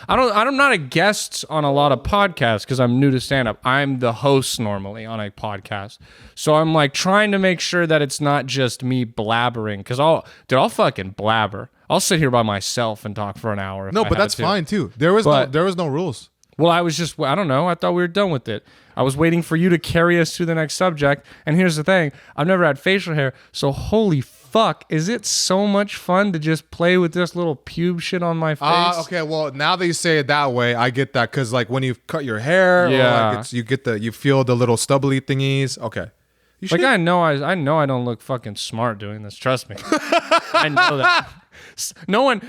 Speaker 1: I'm not a guest on a lot of podcasts because I'm new to stand up. I'm the host normally on a podcast. So I'm like trying to make sure that it's not just me blabbering, because I'll fucking blabber. I'll sit here by myself and talk for an hour.
Speaker 2: No, but that's fine too. There was no rules.
Speaker 1: Well, I don't know. I thought we were done with it. I was waiting for you to carry us to the next subject. And here's the thing. I've never had facial hair. So holy fuck, is it so much fun to just play with this little pube shit on my face?
Speaker 2: Okay. Well, now that you say it that way, I get that. Because like when you cut your hair,
Speaker 1: yeah,
Speaker 2: or like you feel the little stubbly thingies. Okay.
Speaker 1: Like I know I don't look fucking smart doing this. Trust me. I know that.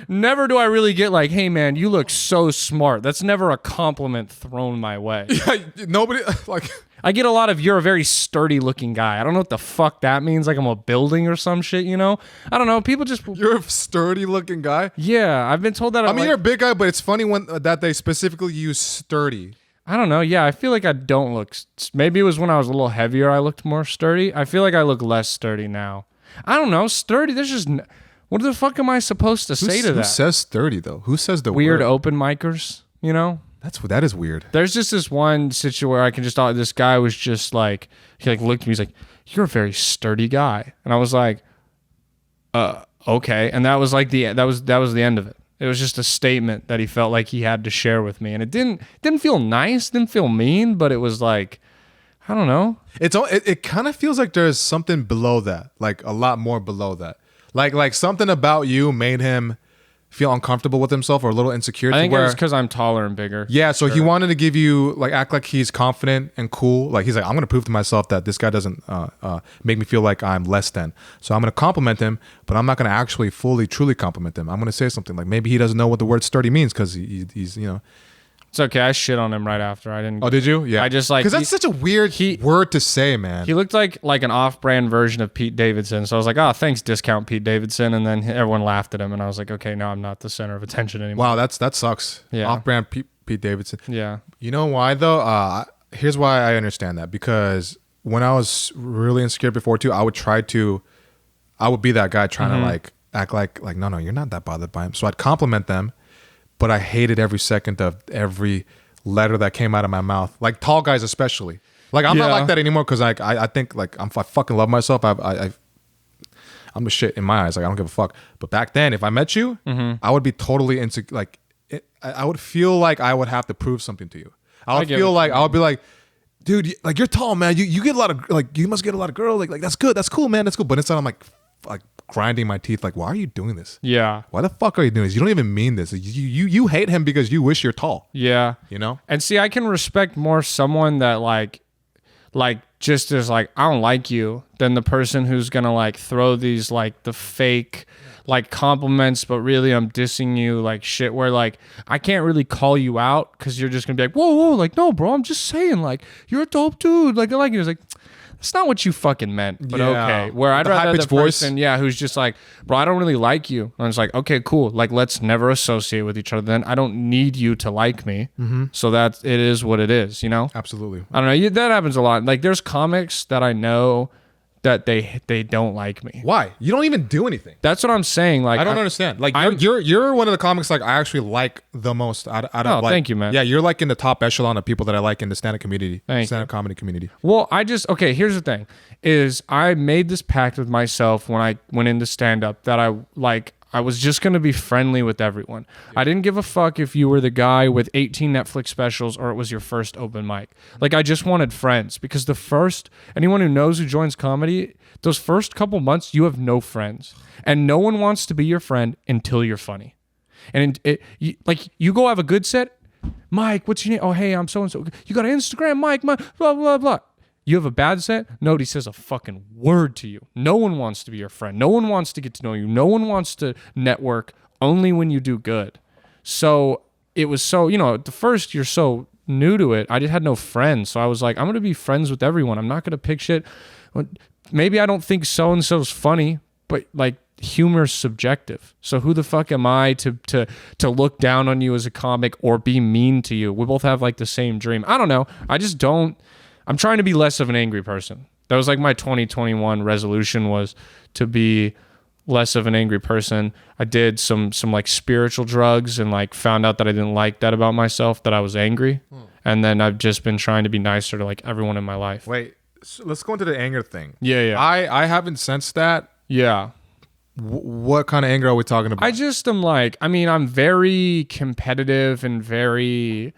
Speaker 1: Never do I really get like, hey man, you look so smart. That's never a compliment thrown my way.
Speaker 2: Yeah, nobody like.
Speaker 1: I get a lot of, you're a very sturdy looking guy. I don't know what the fuck that means. Like I'm a building or some shit, I don't know. People just.
Speaker 2: You're a sturdy looking guy?
Speaker 1: Yeah, I've been told that.
Speaker 2: I mean, you're a big guy, but it's funny that they specifically use sturdy.
Speaker 1: I don't know. Yeah, I feel like I don't look. Maybe it was when I was a little heavier, I looked more sturdy. I feel like I look less sturdy now. I don't know. Sturdy, there's just. What the fuck am I supposed to say to that?
Speaker 2: Who says sturdy though? Who says the
Speaker 1: weird
Speaker 2: word?
Speaker 1: open micers?
Speaker 2: That is weird.
Speaker 1: There's just this one situation where I can just. This guy was just like, he like looked at me. He's like, "You're a very sturdy guy," and I was like, okay. And that was like that was the end of it. It was just a statement that he felt like he had to share with me, and it didn't feel nice, didn't feel mean, but it was like, I don't know.
Speaker 2: It kind of feels like there's something below that, like a lot more below that. Like something about you made him feel uncomfortable with himself or a little insecure.
Speaker 1: I think it was because I'm taller and bigger.
Speaker 2: Yeah, so he wanted to give you like act like he's confident and cool. Like he's like, I'm gonna prove to myself that this guy doesn't make me feel like I'm less than. So I'm gonna compliment him, but I'm not gonna actually fully truly compliment him. I'm gonna say something like maybe he doesn't know what the word sturdy means because he's
Speaker 1: It's okay. I shit on him right after. I didn't.
Speaker 2: Oh, did you? Yeah.
Speaker 1: I just like,
Speaker 2: because that's such a weird word to say, man.
Speaker 1: He looked like an off-brand version of Pete Davidson. So I was like, oh, thanks, discount Pete Davidson. And then everyone laughed at him, and I was like, okay, now I'm not the center of attention anymore.
Speaker 2: Wow, that sucks.
Speaker 1: Yeah.
Speaker 2: Off-brand Pete Davidson.
Speaker 1: Yeah.
Speaker 2: You know why though? Here's why I understand that. Because when I was really insecure before too, I would be that guy trying to like act like no, you're not that bothered by him. So I'd compliment them. But I hated every second of every letter that came out of my mouth. Like tall guys especially. Like I'm not like that anymore because I think like I fucking love myself. I'm the shit in my eyes. Like I don't give a fuck. But back then, if I met you, I would be totally insecure. Like I would feel like I would have to prove something to you. I would be like, dude, like you're tall, man. You get a lot of like you must get a lot of girls. Like that's good. That's cool, man. That's cool. But instead, I'm like grinding my teeth like, why are you doing this?
Speaker 1: Yeah.
Speaker 2: Why the fuck are you doing this? You don't even mean this. You hate him because you wish you're tall.
Speaker 1: Yeah.
Speaker 2: And
Speaker 1: see, I can respect more someone that like just is like, I don't like you, than the person who's gonna like throw these like the fake like compliments, but really I'm dissing you like shit where like I can't really call you out because you're just gonna be like, whoa, like no bro, I'm just saying like you're a dope dude. Like I like you. It's like, that's not what you fucking meant, but okay. Where I'd rather the person, who's just like, bro, I don't really like you. And it's like, okay, cool. Like, let's never associate with each other. Then I don't need you to like me. So that it is what it is,
Speaker 2: Absolutely.
Speaker 1: I don't know. That happens a lot. Like, there's comics that I know that they don't like me.
Speaker 2: Why? You don't even do anything.
Speaker 1: That's what I'm saying. Like,
Speaker 2: I don't understand. Like you're one of the comics like I actually like the most out of like,
Speaker 1: thank you, man.
Speaker 2: Yeah, you're like in the top echelon of people that I like in the stand-up community. Stand-up comedy community.
Speaker 1: Well, here's the thing is I made this pact with myself when I went into stand-up that I was just going to be friendly with everyone. I didn't give a fuck if you were the guy with 18 Netflix specials or it was your first open mic. Like, I just wanted friends, because anyone who knows who joins comedy, those first couple months, you have no friends. And no one wants to be your friend until you're funny. And you go have a good set. Mike, what's your name? Oh, hey, I'm so-and-so. You got an Instagram, Mike, blah, blah, blah. You have a bad set, nobody says a fucking word to you. No one wants to be your friend. No one wants to get to know you. No one wants to network, only when you do good. So it was so, at the first you're so new to it, I just had no friends. So I was like, I'm going to be friends with everyone. I'm not going to pick shit. Maybe I don't think so-and-so's funny, but like, humor's subjective. So who the fuck am I to look down on you as a comic or be mean to you? We both have like the same dream. I don't know. I'm trying to be less of an angry person. That was like my 2021 resolution, was to be less of an angry person. I did some like spiritual drugs and like found out that I didn't like that about myself, that I was angry. And then I've just been trying to be nicer to like everyone in my life.
Speaker 2: Wait, so let's go into the anger thing.
Speaker 1: Yeah.
Speaker 2: I haven't sensed that.
Speaker 1: Yeah.
Speaker 2: What kind of anger are we talking about?
Speaker 1: I just am like, I'm very competitive and very,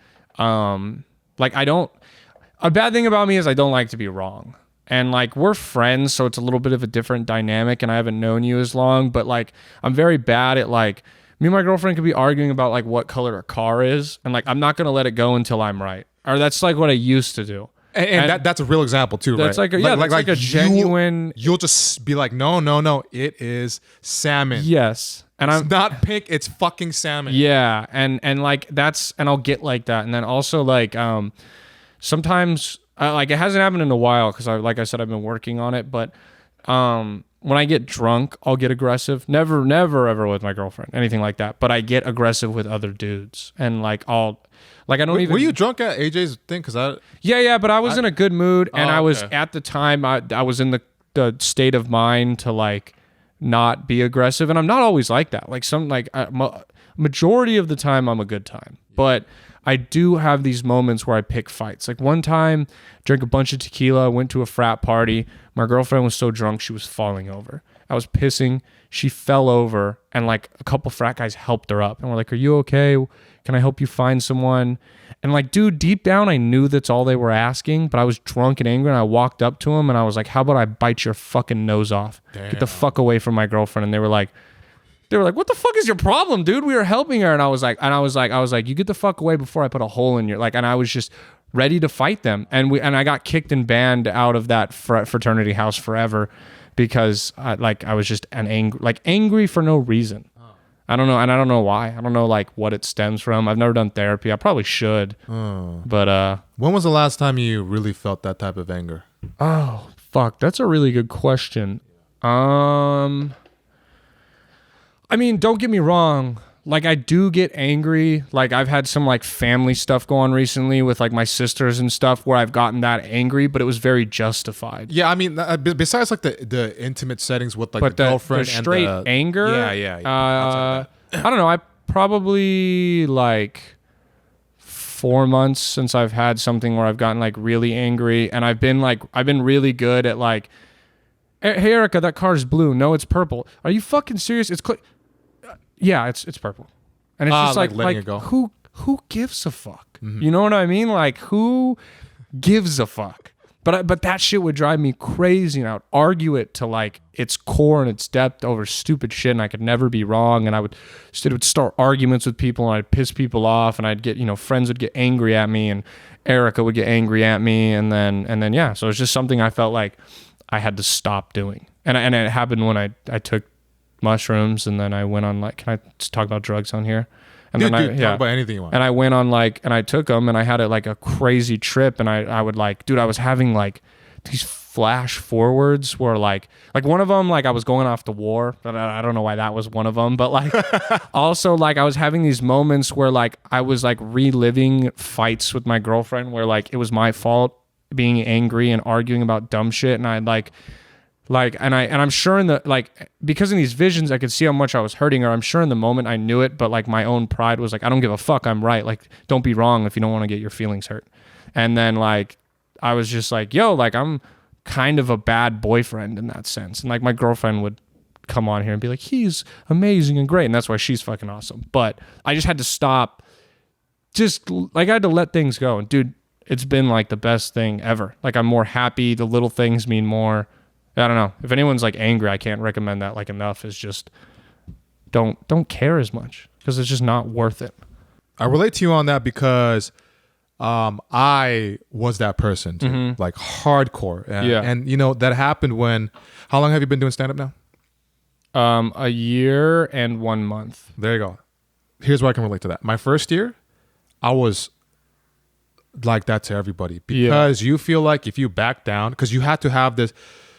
Speaker 1: a bad thing about me is I don't like to be wrong. And like, we're friends, so it's a little bit of a different dynamic, and I haven't known you as long, but like, I'm very bad at like, me and my girlfriend could be arguing about like what color a car is, and like, I'm not going to let it go until I'm right. Or that's like what I used to do.
Speaker 2: And that's a real example too,
Speaker 1: that's
Speaker 2: right?
Speaker 1: That's like a genuine...
Speaker 2: You'll just be like, no, it is salmon.
Speaker 1: Yes. And
Speaker 2: it's not pink, it's fucking salmon.
Speaker 1: Yeah, and like, and I'll get like that. And then also like, sometimes, like, it hasn't happened in a while, because like I said, I've been working on it, but when I get drunk, I'll get aggressive. Never ever with my girlfriend, anything like that. But I get aggressive with other dudes, and like, I don't even...
Speaker 2: Were you drunk at AJ's thing?
Speaker 1: Yeah, but I was in a good mood, and I was, at the time, I was in the state of mind to like not be aggressive, and I'm not always like that. Like, majority of the time, I'm a good time, but I do have these moments where I pick fights. Like, one time, drank a bunch of tequila, went to a frat party. My girlfriend was so drunk, she was falling over. I was pissing. She fell over, and like, a couple frat guys helped her up, and we're like, "Are you okay? Can I help you find someone?" And like, dude, deep down, I knew that's all they were asking, but I was drunk and angry, and I walked up to him, and I was like, "How about I bite your fucking nose off? Damn. Get the fuck away from my girlfriend." And they were like, "What the fuck is your problem, dude? We were helping her." And I was like, "You get the fuck away before I put a hole in your," like, and I was just ready to fight them. And I got kicked and banned out of that fraternity house forever, because I was just angry for no reason. I don't know, and I don't know why. I don't know like what it stems from. I've never done therapy. I probably should. But
Speaker 2: when was the last time you really felt that type of anger?
Speaker 1: Oh, fuck. That's a really good question. Don't get me wrong. Like, I do get angry. Like, I've had some like family stuff go on recently with like my sisters and stuff where I've gotten that angry, but it was very justified.
Speaker 2: Yeah, besides like the intimate settings with like the girlfriend,
Speaker 1: the straight
Speaker 2: and
Speaker 1: anger.
Speaker 2: Yeah.
Speaker 1: I don't know. I probably like 4 months since I've had something where I've gotten like really angry, and I've been really good at like, "Hey Erica, that car's blue. No, it's purple. Are you fucking serious? It's yeah, it's purple." And it's just like letting it go. Who gives a fuck? Mm-hmm. You know what I mean? Like, who gives a fuck? But that shit would drive me crazy, and I would argue it to like its core and its depth over stupid shit, and I could never be wrong, and I would start arguments with people, and I'd piss people off, and I'd get, friends would get angry at me, and Erica would get angry at me, and then yeah, so it's just something I felt like I had to stop doing. And it happened when I took mushrooms, and then I went on like, can I just talk about drugs on here? And
Speaker 2: dude, talk about anything you want.
Speaker 1: And I went on like, and I took them, and I had a crazy trip, and I would like, dude, I was having like these flash forwards where like one of them, like I was going off to war, but I don't know why that was one of them, but like also like I was having these moments where like I was like reliving fights with my girlfriend where like it was my fault being angry and arguing about dumb shit, and I'd and I'm sure in the like, because in these visions I could see how much I was hurting her. I'm sure in the moment I knew it, but like my own pride was like, I don't give a fuck, I'm right. Like, don't be wrong if you don't want to get your feelings hurt. And then like I was just like, yo, like I'm kind of a bad boyfriend in that sense. And like my girlfriend would come on here and be like, he's amazing and great. And that's why she's fucking awesome. But I just had to stop. Just like I had to let things go. And dude, it's been like the best thing ever. Like I'm more happy. The little things mean more. I don't know. If anyone's like angry, I can't recommend that like enough. Is just don't care as much because it's just not worth it.
Speaker 2: I relate to you on that because I was that person too, like hardcore. And you know, that happened when, how long have you been doing stand-up now?
Speaker 1: A year and 1 month.
Speaker 2: There you go. Here's where I can relate to that. My first year, I was like that to everybody because you feel like if you back down, because you had to have this,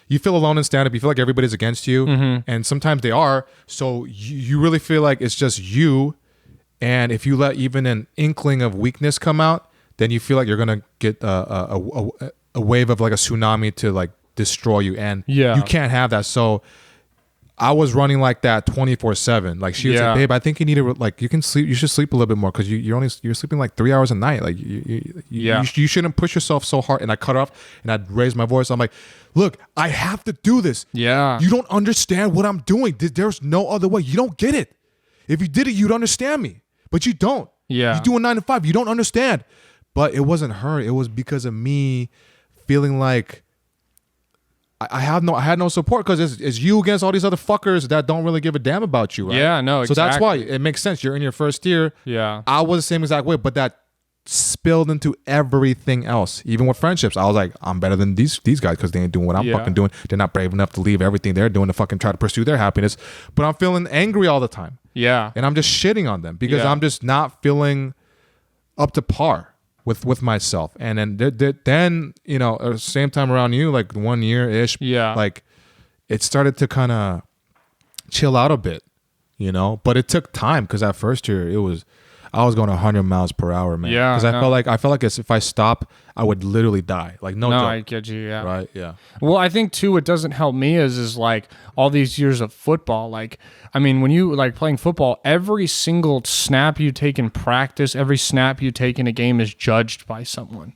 Speaker 2: you feel alone in stand-up, you feel like everybody's against you, and sometimes they are, so you really feel like it's just you, and if you let even an inkling of weakness come out, then you feel like you're gonna get a wave of like a tsunami to like destroy you, and you can't have that. So I was running like that 24/7. Like she was like, babe, I think you need to like you should sleep a little bit more because you're sleeping like 3 hours a night. Like you shouldn't push yourself so hard. And I cut off and I'd raise my voice. I'm like, look, I have to do this.
Speaker 1: Yeah,
Speaker 2: you don't understand what I'm doing. There's no other way. You don't get it. If you did it, you'd understand me, but you don't.
Speaker 1: Yeah,
Speaker 2: you do a 9 to 5. You don't understand. But it wasn't her. It was because of me feeling like I had no support because it's you against all these other fuckers that don't really give a damn about you, right?
Speaker 1: Yeah, no, exactly.
Speaker 2: So that's why it makes sense. You're in your first year.
Speaker 1: Yeah.
Speaker 2: I was the same exact way, but that spilled into everything else. Even with friendships, I was like, I'm better than these guys because they ain't doing what I'm fucking doing. They're not brave enough to leave everything they're doing to fucking try to pursue their happiness. But I'm feeling angry all the time.
Speaker 1: Yeah.
Speaker 2: And I'm just shitting on them because I'm just not feeling up to par with myself. And then you know, same time around you, like 1 year ish, like it started to kind of chill out a bit, you know. But it took time because that first year I was going 100 miles per hour, man.
Speaker 1: Yeah,
Speaker 2: because I felt like if I stop, I would literally die. Like no joke.
Speaker 1: I get you. Yeah,
Speaker 2: right. Yeah.
Speaker 1: Well, I think too, what doesn't help me is like all these years of football. Like, I mean, when you like playing football, every single snap you take in practice, every snap you take in a game is judged by someone,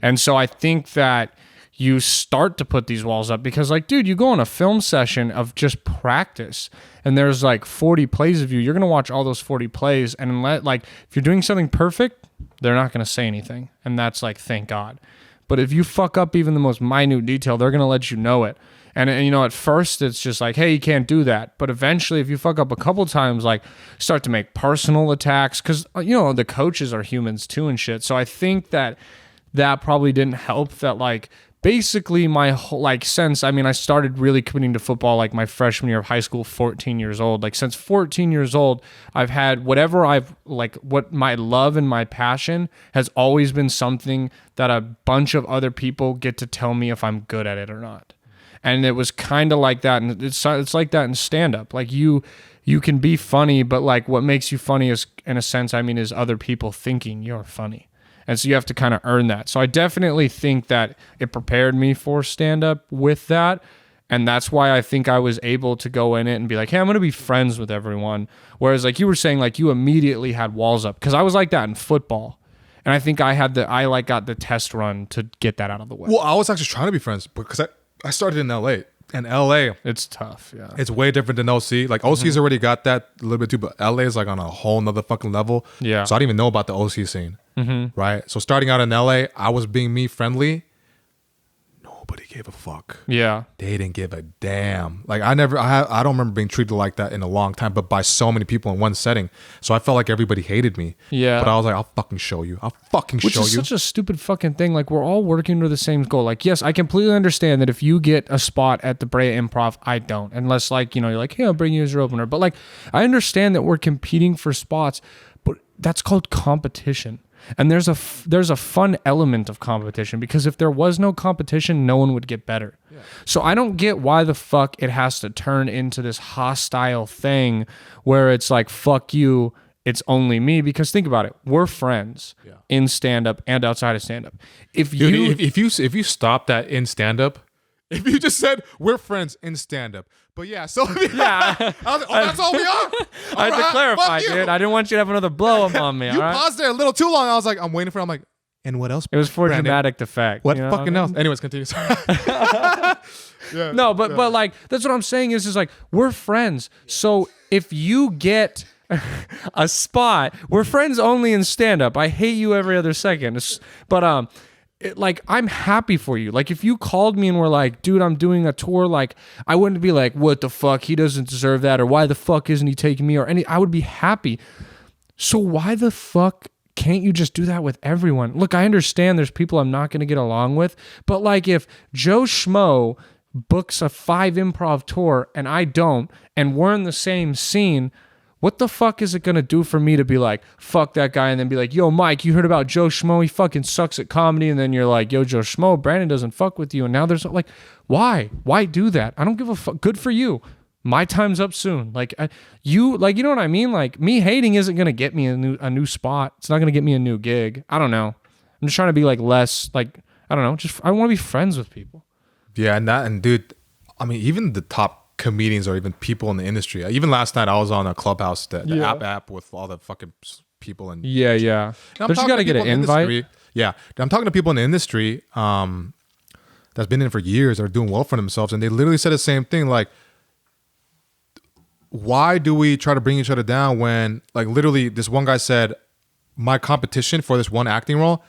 Speaker 1: and so I think that you start to put these walls up because like, dude, you go on a film session of just practice and there's like 40 plays of you. You're going to watch all those 40 plays and like, if you're doing something perfect, they're not going to say anything. And that's like, thank God. But if you fuck up even the most minute detail, they're going to let you know it. And you know, at first it's just like, hey, you can't do that. But eventually if you fuck up a couple times, like start to make personal attacks because, you know, the coaches are humans too and shit. So I think that probably didn't help that like, basically my whole like since I started really committing to football like my freshman year of high school, 14 years old. Like since 14 years old, I've had whatever what my love and my passion has always been something that a bunch of other people get to tell me if I'm good at it or not. And it was kind of like that, and it's like that in stand-up. Like you can be funny, but like what makes you funny is, in a sense, is other people thinking you're funny. And so you have to kind of earn that. So I definitely think that it prepared me for stand-up with that. And that's why I think I was able to go in it and be like, hey, I'm going to be friends with everyone. Whereas like you were saying, like you immediately had walls up. Because I was like that in football. And I think got the test run to get that out of the way.
Speaker 2: Well, I was actually trying to be friends because I started in LA. And LA, it's
Speaker 1: tough. Yeah,
Speaker 2: it's way different than OC. Like OC's already got that a little bit too, but LA is like on a whole nother fucking level.
Speaker 1: Yeah.
Speaker 2: So I didn't even know about the OC scene. Right. So starting out in LA, I was being me friendly. Nobody gave a fuck.
Speaker 1: Yeah.
Speaker 2: They didn't give a damn. Like I don't remember being treated like that in a long time, but by so many people in one setting. So I felt like everybody hated me.
Speaker 1: Yeah.
Speaker 2: But I was like, I'll fucking show you.
Speaker 1: Which is such a stupid fucking thing. Like we're all working to the same goal. Like, yes, I completely understand that if you get a spot at the Brea Improv, I don't. Unless like, you know, you're like, hey, I'll bring you as your opener. But like, I understand that we're competing for spots, but that's called competition. And there's a fun element of competition because if there was no competition, no one would get better. Yeah. So I don't get why the fuck it has to turn into this hostile thing where it's like, fuck you, it's only me. Because think about it, we're friends in stand-up and outside of stand-up. If you stop that in stand-up, if you just said we're friends in stand-up, but yeah, so yeah, that's all we are. I had to clarify, dude. I didn't want you to have another blow up on me.
Speaker 2: You paused there a little too long. I was like, I'm waiting for. I'm like, and what else?
Speaker 1: It was for dramatic effect.
Speaker 2: What fucking else? Anyways, continue.
Speaker 1: No, but like that's what I'm saying is like we're friends. So if you get a spot, we're friends only in stand up. I hate you every other second. But like I'm happy for you. Like if you called me and were like, dude, I'm doing a tour, like I wouldn't be like, what the fuck, he doesn't deserve that, or why the fuck isn't he taking me, or any. I would be happy. So why the fuck can't you just do that with everyone? Look, I understand there's people I'm not going to get along with, but like if Joe Schmo books a 5 improv tour and I don't, and we're in the same scene, what the fuck is it going to do for me to be like, fuck that guy, and then be like, yo, Mike, you heard about Joe Schmo? He fucking sucks at comedy. And then you're like, yo, Joe Schmo, Brandon doesn't fuck with you. And now there's like, why? Why do that? I don't give a fuck. Good for you. My time's up soon. Like you know what I mean? Like me hating isn't going to get me a new spot. It's not going to get me a new gig. I don't know. I'm just trying to be like less, like, I don't know. Just, I want to be friends with people.
Speaker 2: Yeah. And dude, I mean, even the top comedians or even people in the industry. Even last night I was on a Clubhouse, the app with all the fucking people and
Speaker 1: yeah. But you got to get an invite.
Speaker 2: Yeah, I'm talking to people in the industry that's been in for years that are doing well for themselves, and they literally said the same thing. Like, why do we try to bring each other down when, like, literally this one guy said, my competition for this one acting role,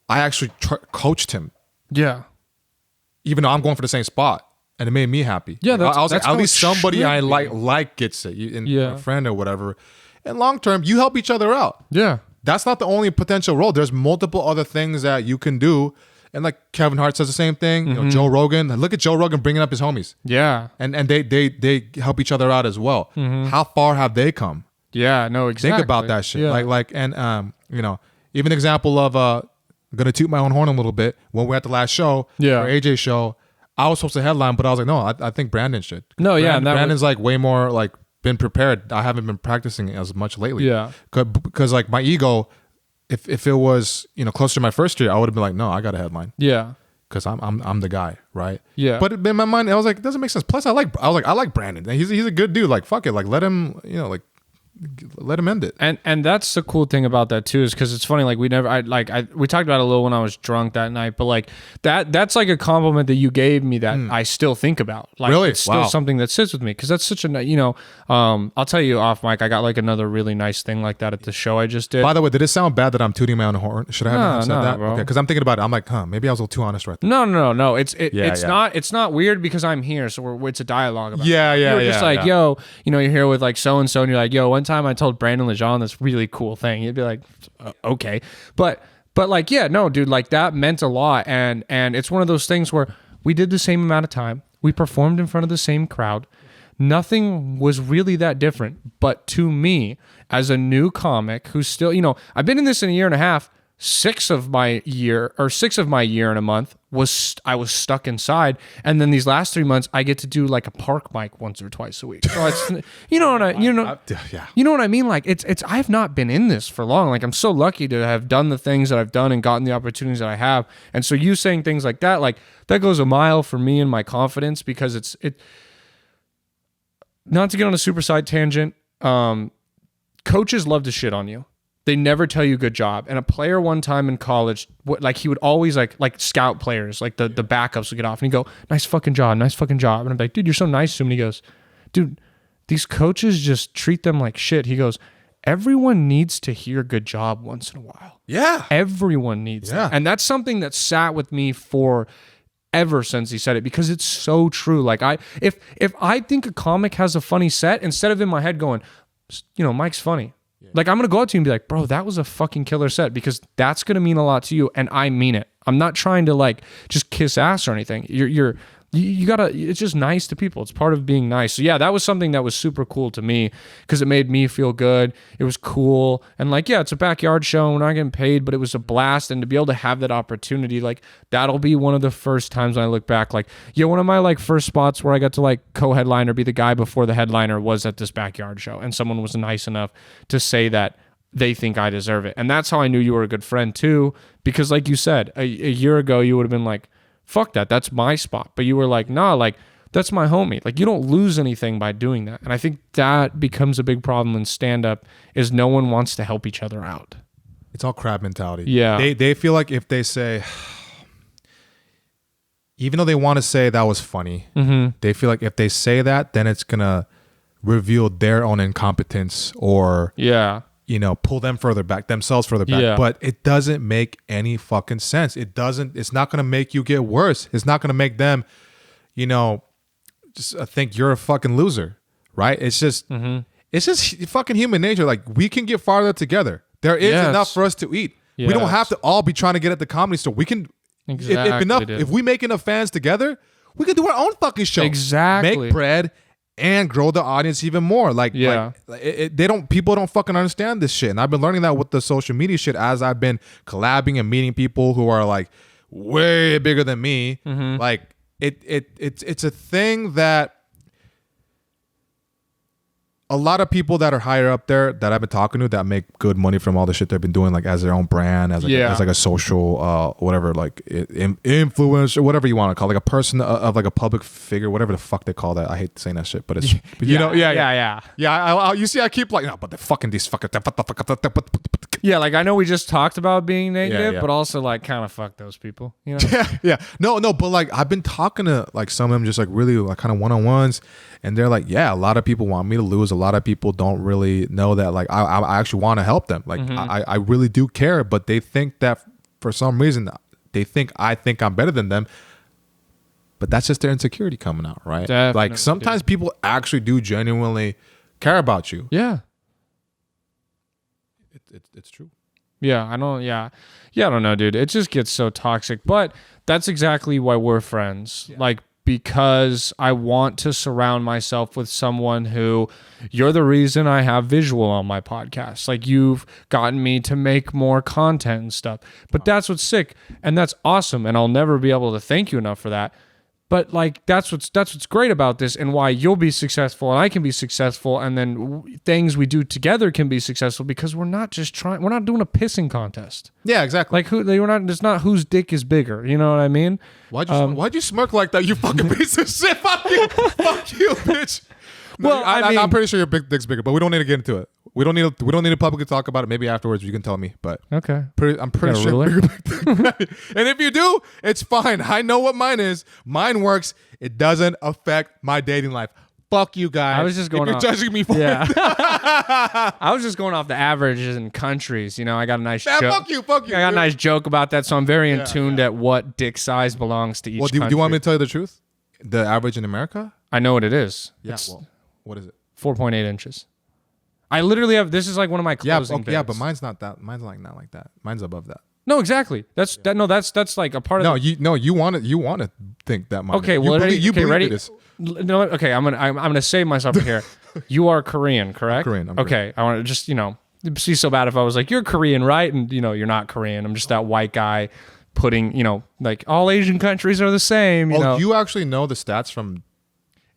Speaker 2: I actually coached him.
Speaker 1: Yeah.
Speaker 2: Even though I'm going for the same spot. And it made me happy.
Speaker 1: Yeah,
Speaker 2: I was like, at least somebody I
Speaker 1: like
Speaker 2: gets it, a friend or whatever. And long term, you help each other out.
Speaker 1: Yeah,
Speaker 2: that's not the only potential role. There's multiple other things that you can do. And like Kevin Hart says the same thing. You know, Joe Rogan. Look at Joe Rogan bringing up his homies.
Speaker 1: Yeah,
Speaker 2: and they help each other out as well. How far have they come?
Speaker 1: Yeah, no, exactly.
Speaker 2: Think about that shit. Yeah. You know, even an example of I'm gonna toot my own horn a little bit. When we're at the last show, or AJ's show. I was supposed to headline, but I was like, no, I think Brandon should.
Speaker 1: No, yeah.
Speaker 2: Brandon's like way more like been prepared. I haven't been practicing as much lately.
Speaker 1: Yeah.
Speaker 2: Because like my ego, if it was, you know, closer to my first year, I would have been like, no, I got a headline.
Speaker 1: Yeah.
Speaker 2: Because I'm the guy, right?
Speaker 1: Yeah.
Speaker 2: But in my mind, I was like, it doesn't make sense. Plus, I like Brandon. He's a good dude. Like, fuck it. Like, let him, you know, like, let him end it.
Speaker 1: And that's the cool thing about that too, is because it's funny, like we talked about it a little when I was drunk that night, but like that's like a compliment that you gave me that I still think about. Like,
Speaker 2: really?
Speaker 1: It's still something that sits with me, because that's such a, you know, I'll tell you off mic, I got like another really nice thing like that at the show I just did.
Speaker 2: By the way, did it sound bad that I'm tooting my own horn? Should I have said that?
Speaker 1: Bro.
Speaker 2: Okay, because I'm thinking about it. I'm like, maybe I was a little too honest right there.
Speaker 1: No. It's not weird because I'm here, so it's a dialogue about it.
Speaker 2: You're
Speaker 1: just like, yo, you know, you're here with like so and so, and you're like, yo, one time I told Brandon Legendre this really cool thing. You'd be like, okay, but like, yeah, no, dude, like that meant a lot, and it's one of those things where we did the same amount of time, we performed in front of the same crowd, nothing was really that different. But to me, as a new comic who's still, you know, I've been in this in a year and a half. 6 of my year and a month I was stuck inside, and then these last 3 months I get to do like a park mic once or twice a week. So it's, you know what I mean? Like it's I've not been in this for long. Like I'm so lucky to have done the things that I've done and gotten the opportunities that I have. And so you saying things like that, like that goes a mile for me and my confidence, because it not to get on a super side tangent, coaches love to shit on you. They never tell you good job. And a player one time in college, like he would always like scout players, like the backups would get off, and he'd go, nice fucking job. And I'm like, dude, you're so nice to him. And he goes, dude, these coaches just treat them like shit. He goes, everyone needs to hear good job once in a while.
Speaker 2: Yeah.
Speaker 1: Everyone needs that. And that's something that sat with me for ever since he said it, because it's so true. Like if I think a comic has a funny set, instead of in my head going, you know, Mike's funny, like I'm going to go up to you and be like, bro, that was a fucking killer set, because that's going to mean a lot to you. And I mean it. I'm not trying to like just kiss ass or anything. You gotta, it's just nice to people. It's part of being nice. So yeah, that was something that was super cool to me, because it made me feel good. It was cool. And like, yeah, it's a backyard show. We're not getting paid, but it was a blast. And to be able to have that opportunity, like that'll be one of the first times when I look back, like, yeah, one of my like first spots where I got to like co-headline or be the guy before the headliner was at this backyard show. And someone was nice enough to say that they think I deserve it. And that's how I knew you were a good friend too, because like you said, a year ago, you would have been like, fuck that, that's my spot. But you were like, nah, like that's my homie. Like you don't lose anything by doing that. And I think that becomes a big problem in stand-up, is no one wants to help each other out.
Speaker 2: It's all crab mentality.
Speaker 1: Yeah.
Speaker 2: They feel like if they say, even though they want to say that was funny, they feel like if they say that, then it's gonna reveal their own incompetence or pull them further back, themselves further back.
Speaker 1: Yeah.
Speaker 2: But it doesn't make any fucking sense. It's not gonna make you get worse. It's not gonna make them, just think you're a fucking loser, right? It's just fucking human nature. Like, we can get farther together. There is enough for us to eat.
Speaker 1: Yes.
Speaker 2: We don't have to all be trying to get at the Comedy Store. We can, if we make enough fans together, we can do our own fucking show.
Speaker 1: Exactly.
Speaker 2: Make bread and grow the audience even more. People don't fucking understand this shit. And I've been learning that with the social media shit as I've been collabing and meeting people who are like way bigger than me. Like, it's a thing that a lot of people that are higher up there that I've been talking to that make good money from all the shit they've been doing, like as their own brand, as like a social whatever, like influencer, whatever you want to call it, like a person of like a public figure, whatever the fuck they call that. I hate saying that shit, but it's you see, I keep like, no, but the fucking these fucking
Speaker 1: like I know we just talked about being negative, but also like kind of fuck those people,
Speaker 2: no, but like I've been talking to like some of them just like really like kind of one-on-ones, and they're like, a lot of people want me to lose. A lot of people don't really know that like I actually want to help them. Like I really do care, but they think that for some reason they think I think I'm better than them. But that's just their insecurity coming out, right?
Speaker 1: Definitely,
Speaker 2: like sometimes people actually do genuinely care about you.
Speaker 1: Yeah.
Speaker 2: It's true.
Speaker 1: Yeah, I don't. Yeah, I don't know, dude. It just gets so toxic. But that's exactly why we're friends. Yeah. Like, because I want to surround myself with someone who, you're the reason I have visual on my podcast. Like, you've gotten me to make more content and stuff. But that's what's sick, and that's awesome. And I'll never be able to thank you enough for that. But like that's what's great about this, and why you'll be successful and I can be successful, and then things we do together can be successful, because we're not doing a pissing contest.
Speaker 2: Yeah, exactly.
Speaker 1: Like it's not whose dick is bigger. You know what I mean?
Speaker 2: Why'd you smirk like that? You fucking piece of shit. Fuck you, bitch. No,
Speaker 1: well,
Speaker 2: I'm pretty sure your big dick's bigger, but we don't need to get into it. We don't need to publicly talk about it. Maybe afterwards you can tell me. But
Speaker 1: okay,
Speaker 2: I'm pretty sure. And if you do, it's fine. I know what mine is. Mine works. It doesn't affect my dating life. Fuck you guys.
Speaker 1: I was just going.
Speaker 2: You're judging me for it.
Speaker 1: I was just going off the averages in countries. I got a nice joke.
Speaker 2: Fuck you.
Speaker 1: I got a nice joke about that, so I'm very in tuned at what dick size belongs to each country.
Speaker 2: Do you want me to tell you the truth? The average in America?
Speaker 1: I know what it is.
Speaker 2: Yeah. What is it?
Speaker 1: 4.8 inches. I literally have. This is like one of my closing.
Speaker 2: Yeah, but mine's not that. Mine's like not like that. Mine's above that.
Speaker 1: No, exactly. That's like a part of.
Speaker 2: You want to think that mine.
Speaker 1: Okay, well, ready? No, okay. I'm gonna save myself here. You are Korean, correct?
Speaker 2: I'm Korean.
Speaker 1: Okay, I want to just it'd be so bad if I was like, you're Korean, right? And you're not Korean. I'm just that white guy putting like all Asian countries are the same.
Speaker 2: You actually know the stats from.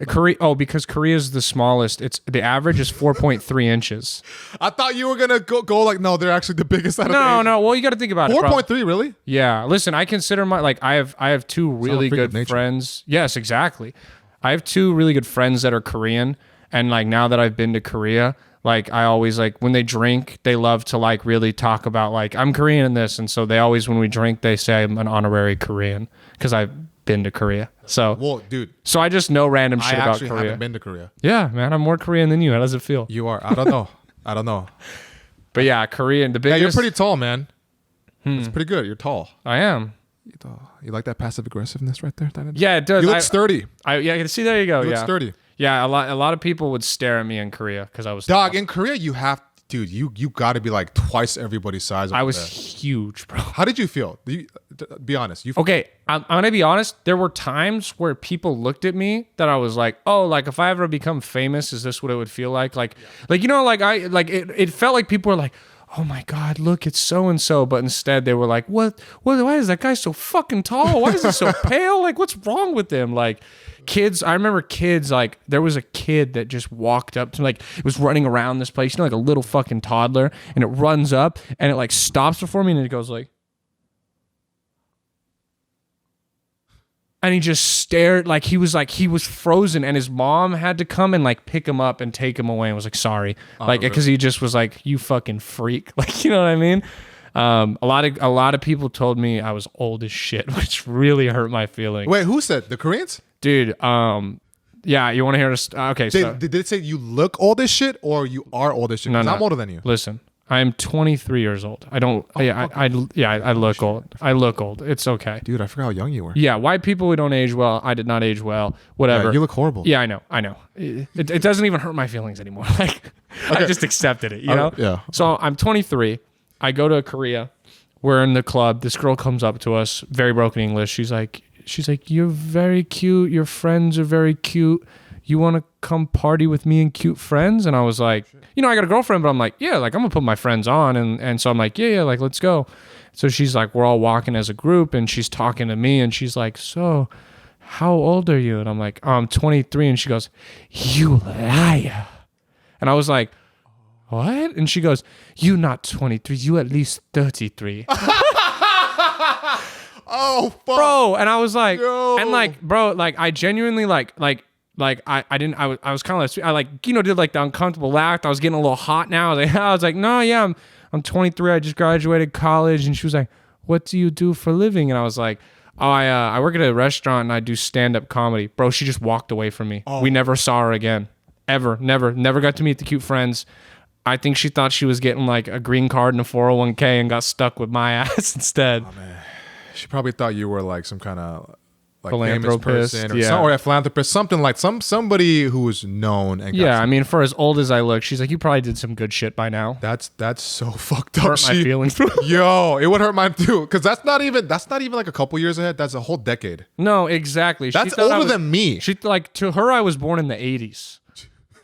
Speaker 1: Korea, because Korea is the smallest. It's the average is 4.3 inches.
Speaker 2: I thought you were gonna go like, no, they're actually the biggest out of Asia.
Speaker 1: No. Well, you got to think about
Speaker 2: 4.3, really?
Speaker 1: Yeah. Listen, I consider I have two really good friends. Yes, exactly. I have two really good friends that are Korean, and like now that I've been to Korea, like I always like when they drink, they love to like really talk about like I'm Korean in this, and so they always when we drink, they say I'm an honorary Korean because I've been to Korea. So,
Speaker 2: dude.
Speaker 1: So I just know random shit about Korea.
Speaker 2: I actually haven't been to Korea.
Speaker 1: Yeah, man, I'm more Korean than you. How does it feel?
Speaker 2: You are. I don't know.
Speaker 1: But yeah, Korean. The biggest.
Speaker 2: Yeah, you're pretty tall, man. It's pretty good. You're tall.
Speaker 1: I am.
Speaker 2: You like that passive aggressiveness right there?
Speaker 1: Yeah, it does.
Speaker 2: You look sturdy.
Speaker 1: I can see. There you go.
Speaker 2: You look sturdy.
Speaker 1: Yeah, a lot of people would stare at me in Korea because I was
Speaker 2: tall. In Korea, you have. Dude, you got to be like twice everybody's size.
Speaker 1: I was huge, bro.
Speaker 2: How did you feel? Be honest.
Speaker 1: Okay, I'm gonna be honest. There were times where people looked at me that I was like, oh, like if I ever become famous, is this what it would feel like? It felt like people were like, oh my God, look, it's so and so. But instead, they were like, what? Why is that guy so fucking tall? Why is he so pale? Like, what's wrong with him? Like. Kids, I remember kids, like, there was a kid that just walked up to me, like, it was running around this place, like a little fucking toddler, and it runs up, and it, like, stops before me, and it goes, like, and he just stared, like, he was frozen, and his mom had to come and, like, pick him up and take him away, and was like, sorry, like, because he just was like, you fucking freak, like, you know what I mean? A lot of people told me I was old as shit, which really hurt my feelings.
Speaker 2: Wait, who said? The Koreans?
Speaker 1: Dude, yeah, you want to hear this? Okay, so
Speaker 2: Did it say you look old as shit or you are old as shit?
Speaker 1: No,
Speaker 2: Because
Speaker 1: no.
Speaker 2: I'm older than you.
Speaker 1: Listen, I am 23 years old. I don't. I look old. I look old. It's okay.
Speaker 2: Dude, I forgot how young you were.
Speaker 1: Yeah, white people, we don't age well. I did not age well. Whatever.
Speaker 2: Yeah, you look horrible.
Speaker 1: Yeah, I know. It doesn't even hurt my feelings anymore. Like, I just accepted it, you know?
Speaker 2: Yeah.
Speaker 1: So I'm 23. I go to Korea. We're in the club. This girl comes up to us, very broken English. She's like, you're very cute. Your friends are very cute. You want to come party with me and cute friends? And I was like, I got a girlfriend, but I'm like, yeah, like I'm gonna put my friends on. And so I'm like, yeah, like let's go. So she's like, we're all walking as a group and she's talking to me and she's like, so how old are you? And I'm like, I'm 23. And she goes, you liar. And I was like, what? And she goes, you not 23, you at least 33.
Speaker 2: Oh, fuck.
Speaker 1: Bro. And I was like,
Speaker 2: Yo.
Speaker 1: and like, bro, like I genuinely like I was kind of like, I like, did like the uncomfortable laugh. I was getting a little hot now. I was like, no, yeah, I'm 23. I just graduated college. And she was like, what do you do for a living? And I was like, oh, I work at a restaurant and I do stand-up comedy. Bro, she just walked away from me.
Speaker 2: Oh.
Speaker 1: We never saw her again. Ever. Never got to meet the cute friends. I think she thought she was getting like a green card and a 401k and got stuck with my ass instead.
Speaker 2: Oh, man. She probably thought you were like some kind of like famous
Speaker 1: Philanthropist,
Speaker 2: person
Speaker 1: yeah.
Speaker 2: or a philanthropist, something like somebody who was known. And
Speaker 1: Yeah, I mean, for as old as I look, she's like, you probably did some good shit by now.
Speaker 2: that's so fucked up.
Speaker 1: Hurt my feelings.
Speaker 2: Yo, it would hurt mine too, because that's not even like a couple years ahead. That's a whole decade.
Speaker 1: No, exactly.
Speaker 2: That's older than me.
Speaker 1: She like to her, I was born in the 80s.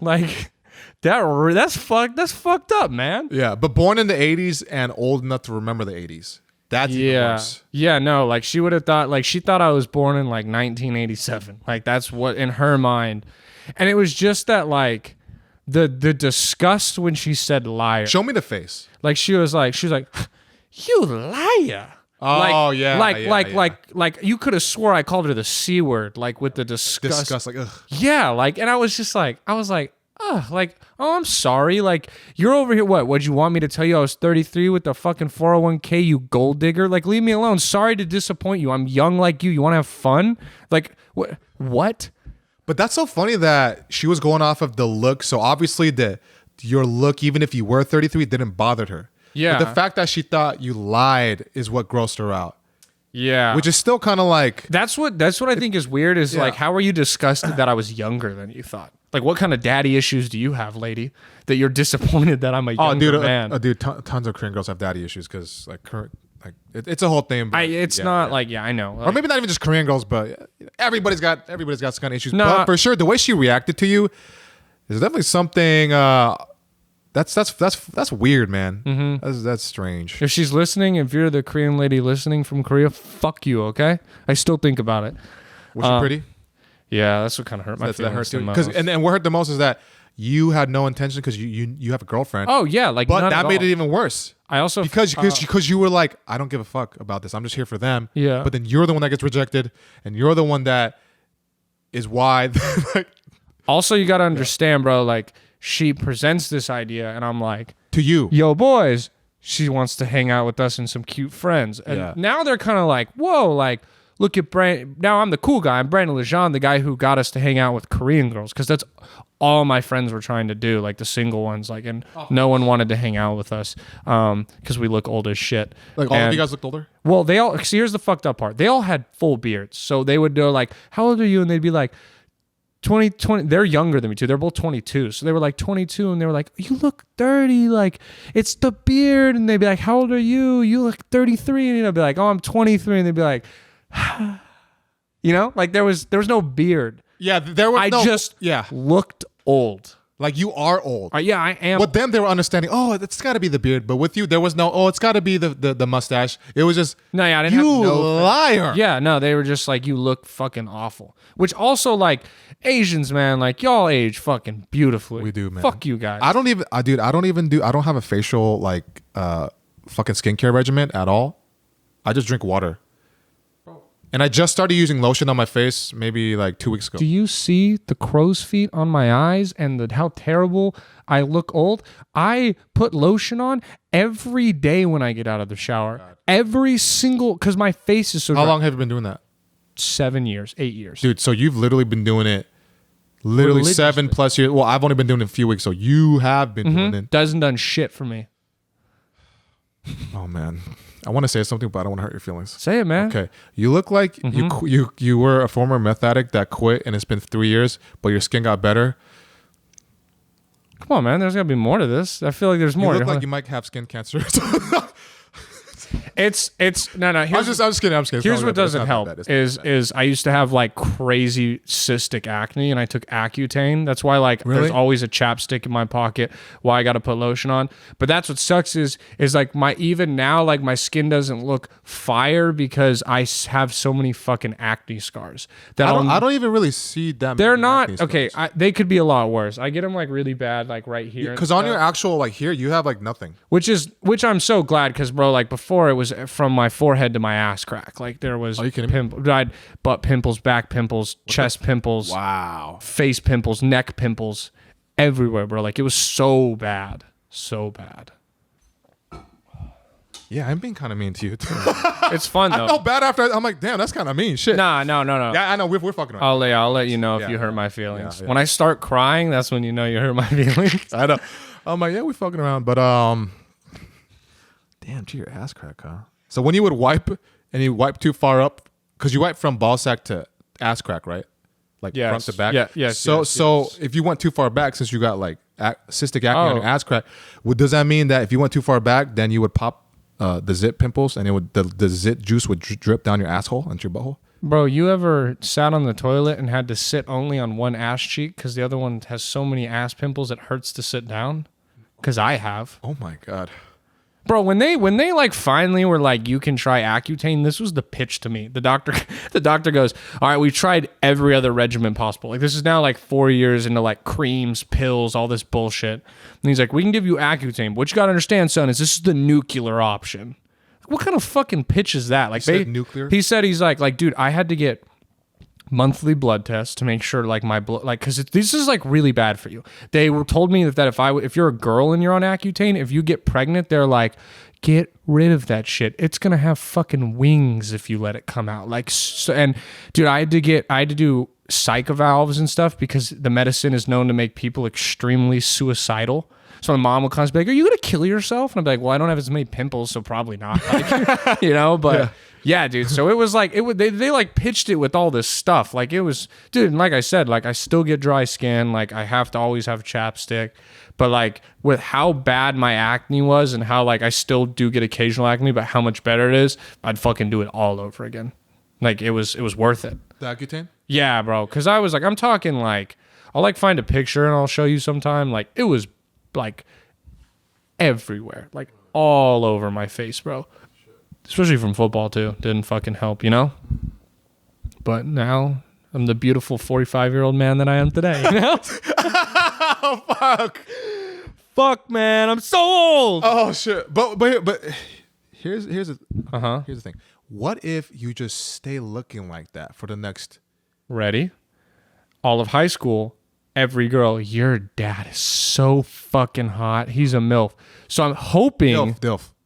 Speaker 1: Like that's fucked up, man.
Speaker 2: Yeah, but born in the 80s and old enough to remember the 80s. That's even worse.
Speaker 1: Yeah, no, like she would have thought, like she thought I was born in like 1987. Like that's what in her mind. And it was just that like the disgust when she said liar.
Speaker 2: Show me the face.
Speaker 1: Like she was like, you liar.
Speaker 2: Oh, yeah.
Speaker 1: Like you could have swore I called her the C word, like with the disgust.
Speaker 2: Like, ugh.
Speaker 1: Yeah, like, and I was like, oh, I'm sorry. Like, you're over here. What'd you want me to tell you? I was 33 with the fucking 401k, you gold digger. Like, leave me alone. Sorry to disappoint you. I'm young like you. You want to have fun? Like, what?
Speaker 2: But that's so funny that she was going off of the look. So obviously your look, even if you were 33, didn't bother her.
Speaker 1: Yeah.
Speaker 2: But the fact that she thought you lied is what grossed her out.
Speaker 1: Yeah.
Speaker 2: Which is still kind of like...
Speaker 1: That's what I think is weird is like, how are you disgusted that I was younger than you thought? Like, what kind of daddy issues do you have, lady, that you're disappointed that I'm a younger man?
Speaker 2: Tons of Korean girls have daddy issues because it's a whole thing. But
Speaker 1: I know. Like,
Speaker 2: or maybe not even just Korean girls, but everybody's got some kind of issues.
Speaker 1: No,
Speaker 2: but for sure, the way she reacted to you is definitely something. That's weird, man. Mm-hmm. That's strange.
Speaker 1: if she's listening, if you're the Korean lady listening from Korea, fuck you, okay? I still think about it.
Speaker 2: Was she pretty?
Speaker 1: Yeah, that's what kind of hurt my
Speaker 2: That
Speaker 1: feelings
Speaker 2: hurt
Speaker 1: the
Speaker 2: too.
Speaker 1: most.
Speaker 2: And what hurt the most is that you had no intention because you have a girlfriend.
Speaker 1: Oh yeah, like
Speaker 2: but
Speaker 1: not
Speaker 2: that
Speaker 1: at
Speaker 2: made
Speaker 1: all.
Speaker 2: it even worse.
Speaker 1: I also
Speaker 2: Because you were like, I don't give a fuck about this. I'm just here for them.
Speaker 1: Yeah.
Speaker 2: But then you're the one that gets rejected, and you're the one that is why. Like,
Speaker 1: also you got to understand, bro. Like she presents this idea, and I'm like,
Speaker 2: to you,
Speaker 1: yo, boys, she wants to hang out with us and some cute friends, and now they're kind of like, whoa, like. Look at Brand. Now I'm the cool guy. I'm Brandon Legendre, the guy who got us to hang out with Korean girls, because that's all my friends were trying to do, like the single ones. Like, and no one wanted to hang out with us because we look old as shit.
Speaker 2: like all of you guys looked older.
Speaker 1: Well, they all. See, here's the fucked up part. They all had full beards, so they would go like, "How old are you?" And they'd be like, 20. They're younger than me too. They're both 22, so they were like 22, and they were like, "You look 30. Like, it's the beard." And they'd be like, "How old are you?" "You look 33." And I'd be like, "Oh, I'm 23." And they'd be like. Like there was no beard.
Speaker 2: Yeah, there was.
Speaker 1: I just looked old.
Speaker 2: Like you are old.
Speaker 1: Yeah, I am.
Speaker 2: With them, they were understanding. Oh, it's got to be the beard. But with you, there was no. Oh, it's got to be the mustache. It was just.
Speaker 1: No, yeah, I didn't
Speaker 2: you
Speaker 1: have no
Speaker 2: liar.
Speaker 1: Yeah, no, they were just like, you look fucking awful. Which also, like, Asians, man, like y'all age fucking beautifully.
Speaker 2: We do, man.
Speaker 1: Fuck you guys.
Speaker 2: I don't have a facial fucking skincare regimen at all. I just drink water. And I just started using lotion on my face maybe like 2 weeks ago.
Speaker 1: Do you see the crow's feet on my eyes and how terrible I look old? I put lotion on every day when I get out of the shower. Every single, because my face is so
Speaker 2: How long have you been doing that?
Speaker 1: 7 years, 8 years.
Speaker 2: Dude, so you've literally been doing it 7+ years. Well, I've only been doing it a few weeks, so you have been doing it.
Speaker 1: Doesn't done shit for me.
Speaker 2: Oh, man. I want to say something, but I don't want to hurt your feelings.
Speaker 1: Say it, man.
Speaker 2: Okay. You look like you were a former meth addict that quit, and it's been 3 years, but your skin got better.
Speaker 1: Come on, man. There's got to be more to this. I feel like there's more.
Speaker 2: You look like you might have skin cancer.
Speaker 1: It's no.
Speaker 2: I'm just kidding.
Speaker 1: Here's what doesn't help is I used to have like crazy cystic acne, and I took Accutane. That's why there's always a chapstick in my pocket. Why I got to put lotion on. But that's what sucks is like even now like my skin doesn't look fire because I have so many fucking acne scars. That
Speaker 2: I don't even really see them.
Speaker 1: They're not okay. They could be a lot worse. I get them like really bad, like right here.
Speaker 2: Because on your actual like here, you have like nothing.
Speaker 1: Which I'm so glad because bro, like before it was from my forehead to my ass crack. Like there was butt pimples, back pimples, chest pimples,
Speaker 2: wow,
Speaker 1: face pimples, neck pimples, everywhere, bro. Like it was so bad, so bad.
Speaker 2: Yeah, I'm being kind of mean to you too.
Speaker 1: It's fun though.
Speaker 2: I felt bad after. I'm like, damn, that's kind of mean. Shit.
Speaker 1: No.
Speaker 2: Yeah, I know we're fucking.
Speaker 1: I'll let you know if you hurt my feelings. When I start crying, that's when you know you hurt my feelings.
Speaker 2: I know. I'm like, yeah, we're fucking around, but damn, gee, your ass crack, huh? So when you would wipe and you wipe too far up, because you wipe from ball sack to ass crack, right? Like front to back.
Speaker 1: Yes.
Speaker 2: So if you went too far back, since you got like cystic acne on your ass crack, does that mean that if you went too far back, then you would pop the zit pimples and the zit juice would drip down your asshole into your butthole?
Speaker 1: Bro, you ever sat on the toilet and had to sit only on one ass cheek because the other one has so many ass pimples it hurts to sit down? Because I have.
Speaker 2: Oh my God.
Speaker 1: Bro, when they like finally were like, you can try Accutane, this was the pitch to me. The doctor goes, all right, we've tried every other regimen possible. Like this is now like 4 years into like creams, pills, all this bullshit. And he's like, we can give you Accutane. But what you gotta understand, son, is this is the nuclear option. What kind of fucking pitch is that? Like
Speaker 2: nuclear?
Speaker 1: He said he's like, dude, I had to get monthly blood tests to make sure like my blood, like, because this is like really bad for you. They told me that if you're a girl and you're on Accutane, if you get pregnant, they're like, get rid of that shit. It's gonna have fucking wings if you let it come out. Like, so, and dude, I had to do psych valves and stuff because the medicine is known to make people extremely suicidal. So my mom would constantly be like, are you going to kill yourself? And I'd be like, well, I don't have as many pimples, so probably not. Like, but yeah, dude. So it was like, they like pitched it with all this stuff. Like it was, dude, and like I said, like I still get dry skin. Like I have to always have chapstick. But like with how bad my acne was and how like I still do get occasional acne, but how much better it is, I'd fucking do it all over again. Like it was worth it.
Speaker 2: The Accutane?
Speaker 1: Yeah, bro. Cause I was like, I'm talking like, I'll like find a picture and I'll show you sometime. Like it was like everywhere, like all over my face, bro. Especially from football too. Didn't fucking help, you know? But now I'm the beautiful 45-year-old man that I am today, you know?
Speaker 2: Oh, fuck.
Speaker 1: Fuck, man. I'm so old.
Speaker 2: Oh, shit. But here's the thing. What if you just stay looking like that for the next...
Speaker 1: Ready? All of high school, every girl, your dad is so fucking hot. He's a MILF. So I'm hoping...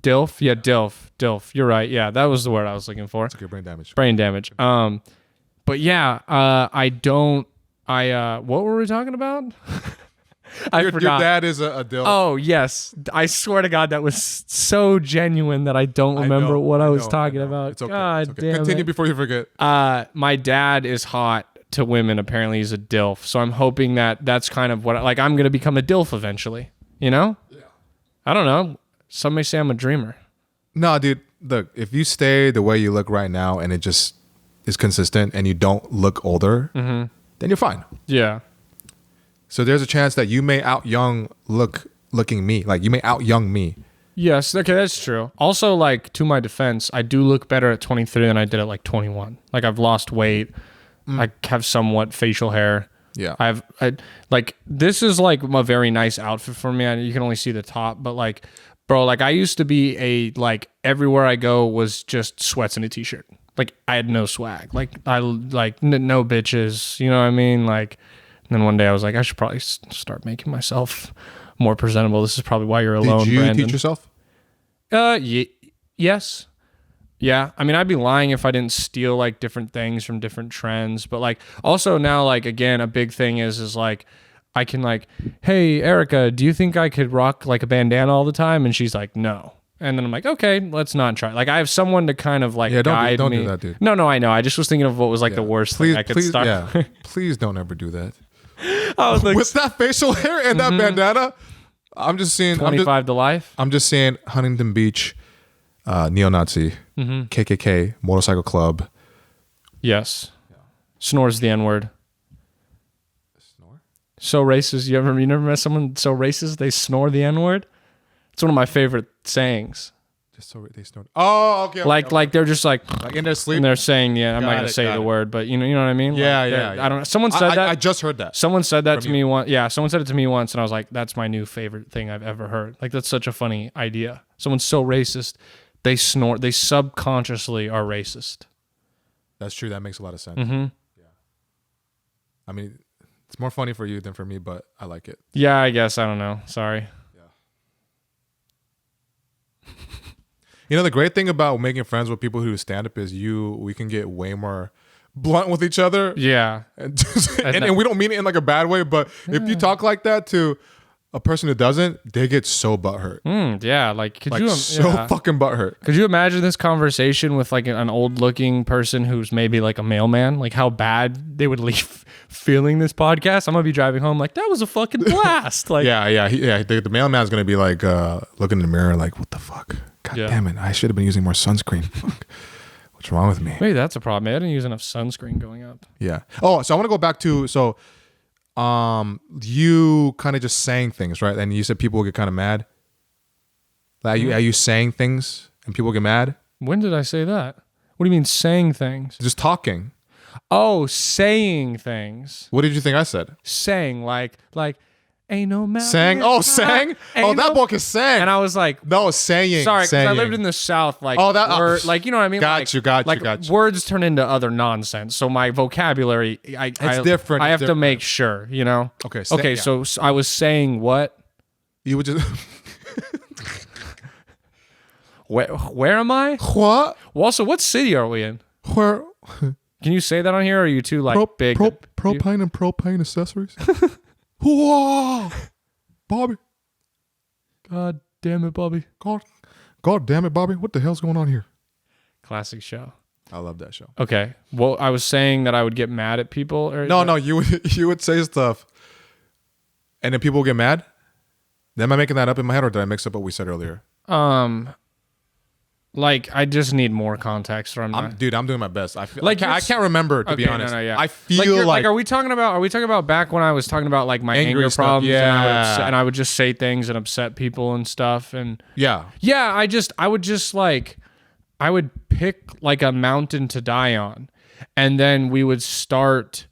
Speaker 1: DILF? Yeah, DILF. You're right. Yeah, that was the word I was looking for.
Speaker 2: It's okay, brain damage.
Speaker 1: But yeah, what were we talking about? I forgot.
Speaker 2: Your dad is a DILF.
Speaker 1: Oh, yes. I swear to God, that was so genuine that I don't remember what I was talking about.
Speaker 2: It's okay.
Speaker 1: God damn
Speaker 2: Continue
Speaker 1: it.
Speaker 2: before you forget.
Speaker 1: My dad is hot to women. Apparently, he's a DILF. So I'm hoping that that's kind of what, like, I'm going to become a DILF eventually. You know? Yeah. I don't know. Some may say I'm a dreamer.
Speaker 2: No, dude. Look, if you stay the way you look right now and it just is consistent and you don't look older, then you're fine.
Speaker 1: Yeah.
Speaker 2: So there's a chance that you may looking me. Like, you may out-young me.
Speaker 1: Yes. Okay, that's true. Also, like, to my defense, I do look better at 23 than I did at, like, 21. Like, I've lost weight. I have somewhat facial hair.
Speaker 2: Yeah.
Speaker 1: I like, this is, like, a very nice outfit for me. You can only see the top, but, like, Bro, like I used to be like everywhere I go was just sweats and a t-shirt. Like I had no swag. Like I like no bitches, you know what I mean? Like, and then one day I was like, I should probably start making myself more presentable. This is probably why you're alone,
Speaker 2: Did you
Speaker 1: Brandon.
Speaker 2: teach yourself?
Speaker 1: Yes. Yeah. I mean, I'd be lying if I didn't steal like different things from different trends. But like also now, like again, a big thing is like I can like, hey, Erica, do you think I could rock like a bandana all the time? And she's like, no. And then I'm like, okay, let's not try. Like I have someone to kind of like guide me.
Speaker 2: Don't do that, dude.
Speaker 1: No, I know. I just was thinking of what was like the worst thing I could start.
Speaker 2: Yeah. Please don't ever do that.
Speaker 1: I was like,
Speaker 2: with that facial hair and that bandana, I'm just seeing
Speaker 1: 25 to life.
Speaker 2: I'm just saying Huntington Beach, neo-Nazi, KKK, motorcycle club.
Speaker 1: Yes. Snores the N-word.
Speaker 2: Snore?
Speaker 1: So racist. You never met someone so racist they snore the N-word? It's one of my favorite sayings.
Speaker 2: Just so they snore. Oh, okay.
Speaker 1: Like they're just like
Speaker 2: in their sleep.
Speaker 1: And they're saying, I'm not gonna say the word, but you know what I mean?
Speaker 2: Yeah,
Speaker 1: like
Speaker 2: yeah.
Speaker 1: I don't know. Someone said that.
Speaker 2: I just heard that.
Speaker 1: Someone said that to me once. Yeah, someone said it to me once, and I was like, that's my new favorite thing I've ever heard. Like that's such a funny idea. Someone's so racist, they snore. They subconsciously are racist.
Speaker 2: That's true. That makes a lot of sense.
Speaker 1: Mm-hmm.
Speaker 2: Yeah. I mean, it's more funny for you than for me, but I like it.
Speaker 1: Yeah, I guess. I don't know. Sorry.
Speaker 2: You know, the great thing about making friends with people who do stand-up is we can get way more blunt with each other.
Speaker 1: Yeah.
Speaker 2: And we don't mean it in like a bad way, but if you talk like that to a person who doesn't, they get so butthurt.
Speaker 1: Yeah, like could
Speaker 2: like
Speaker 1: you
Speaker 2: fucking butthurt.
Speaker 1: Could you imagine this conversation with like an old-looking person who's maybe like a mailman? Like how bad they would leave feeling this podcast. I'm gonna be driving home like that was a fucking blast. Like
Speaker 2: yeah. The mailman's gonna be like looking in the mirror like, what the fuck? God damn it! I should have been using more sunscreen. Fuck. What's wrong with me?
Speaker 1: Maybe that's a problem. I didn't use enough sunscreen going up.
Speaker 2: Yeah. Oh, so I want to go back to you kind of just saying things, right? And you said people will get kind of mad. Are you saying things and people get mad?
Speaker 1: When did I say that? What do you mean saying things?
Speaker 2: Just talking.
Speaker 1: Oh, saying things.
Speaker 2: What did you think I said?
Speaker 1: Saying like ain't no mountain.
Speaker 2: Sang? Oh, sang? Oh, that book is sang.
Speaker 1: And I was like,
Speaker 2: no, saying.
Speaker 1: Sorry, because I lived in the South. Like, like you know what I mean?
Speaker 2: Got you.
Speaker 1: Words turn into other nonsense. So my vocabulary, it's
Speaker 2: different.
Speaker 1: I have to make sure, you know?
Speaker 2: Okay.
Speaker 1: So I was saying what?
Speaker 2: You would just.
Speaker 1: Where am I?
Speaker 2: What?
Speaker 1: Well, also, what city are we in?
Speaker 2: Where?
Speaker 1: Can you say that on here? Or are you too like big?
Speaker 2: Propane and propane accessories. Whoa, Bobby!
Speaker 1: God damn it, Bobby!
Speaker 2: God damn it, Bobby! What the hell's going on here?
Speaker 1: Classic show.
Speaker 2: I love that show.
Speaker 1: Okay. Well, I was saying that I would get mad at people. Or
Speaker 2: no, you would say stuff, and then people would get mad. Am I making that up in my head, or did I mix up what we said earlier?
Speaker 1: Like I just need more context from that.
Speaker 2: Dude, I'm doing my best. I feel
Speaker 1: like
Speaker 2: I can't remember to be honest.
Speaker 1: No, yeah.
Speaker 2: I feel like
Speaker 1: are we talking about back when I was talking about like my anger problems?
Speaker 2: Yeah.
Speaker 1: And I would just say things and upset people and stuff. And
Speaker 2: yeah.
Speaker 1: I would pick like a mountain to die on, and then we would start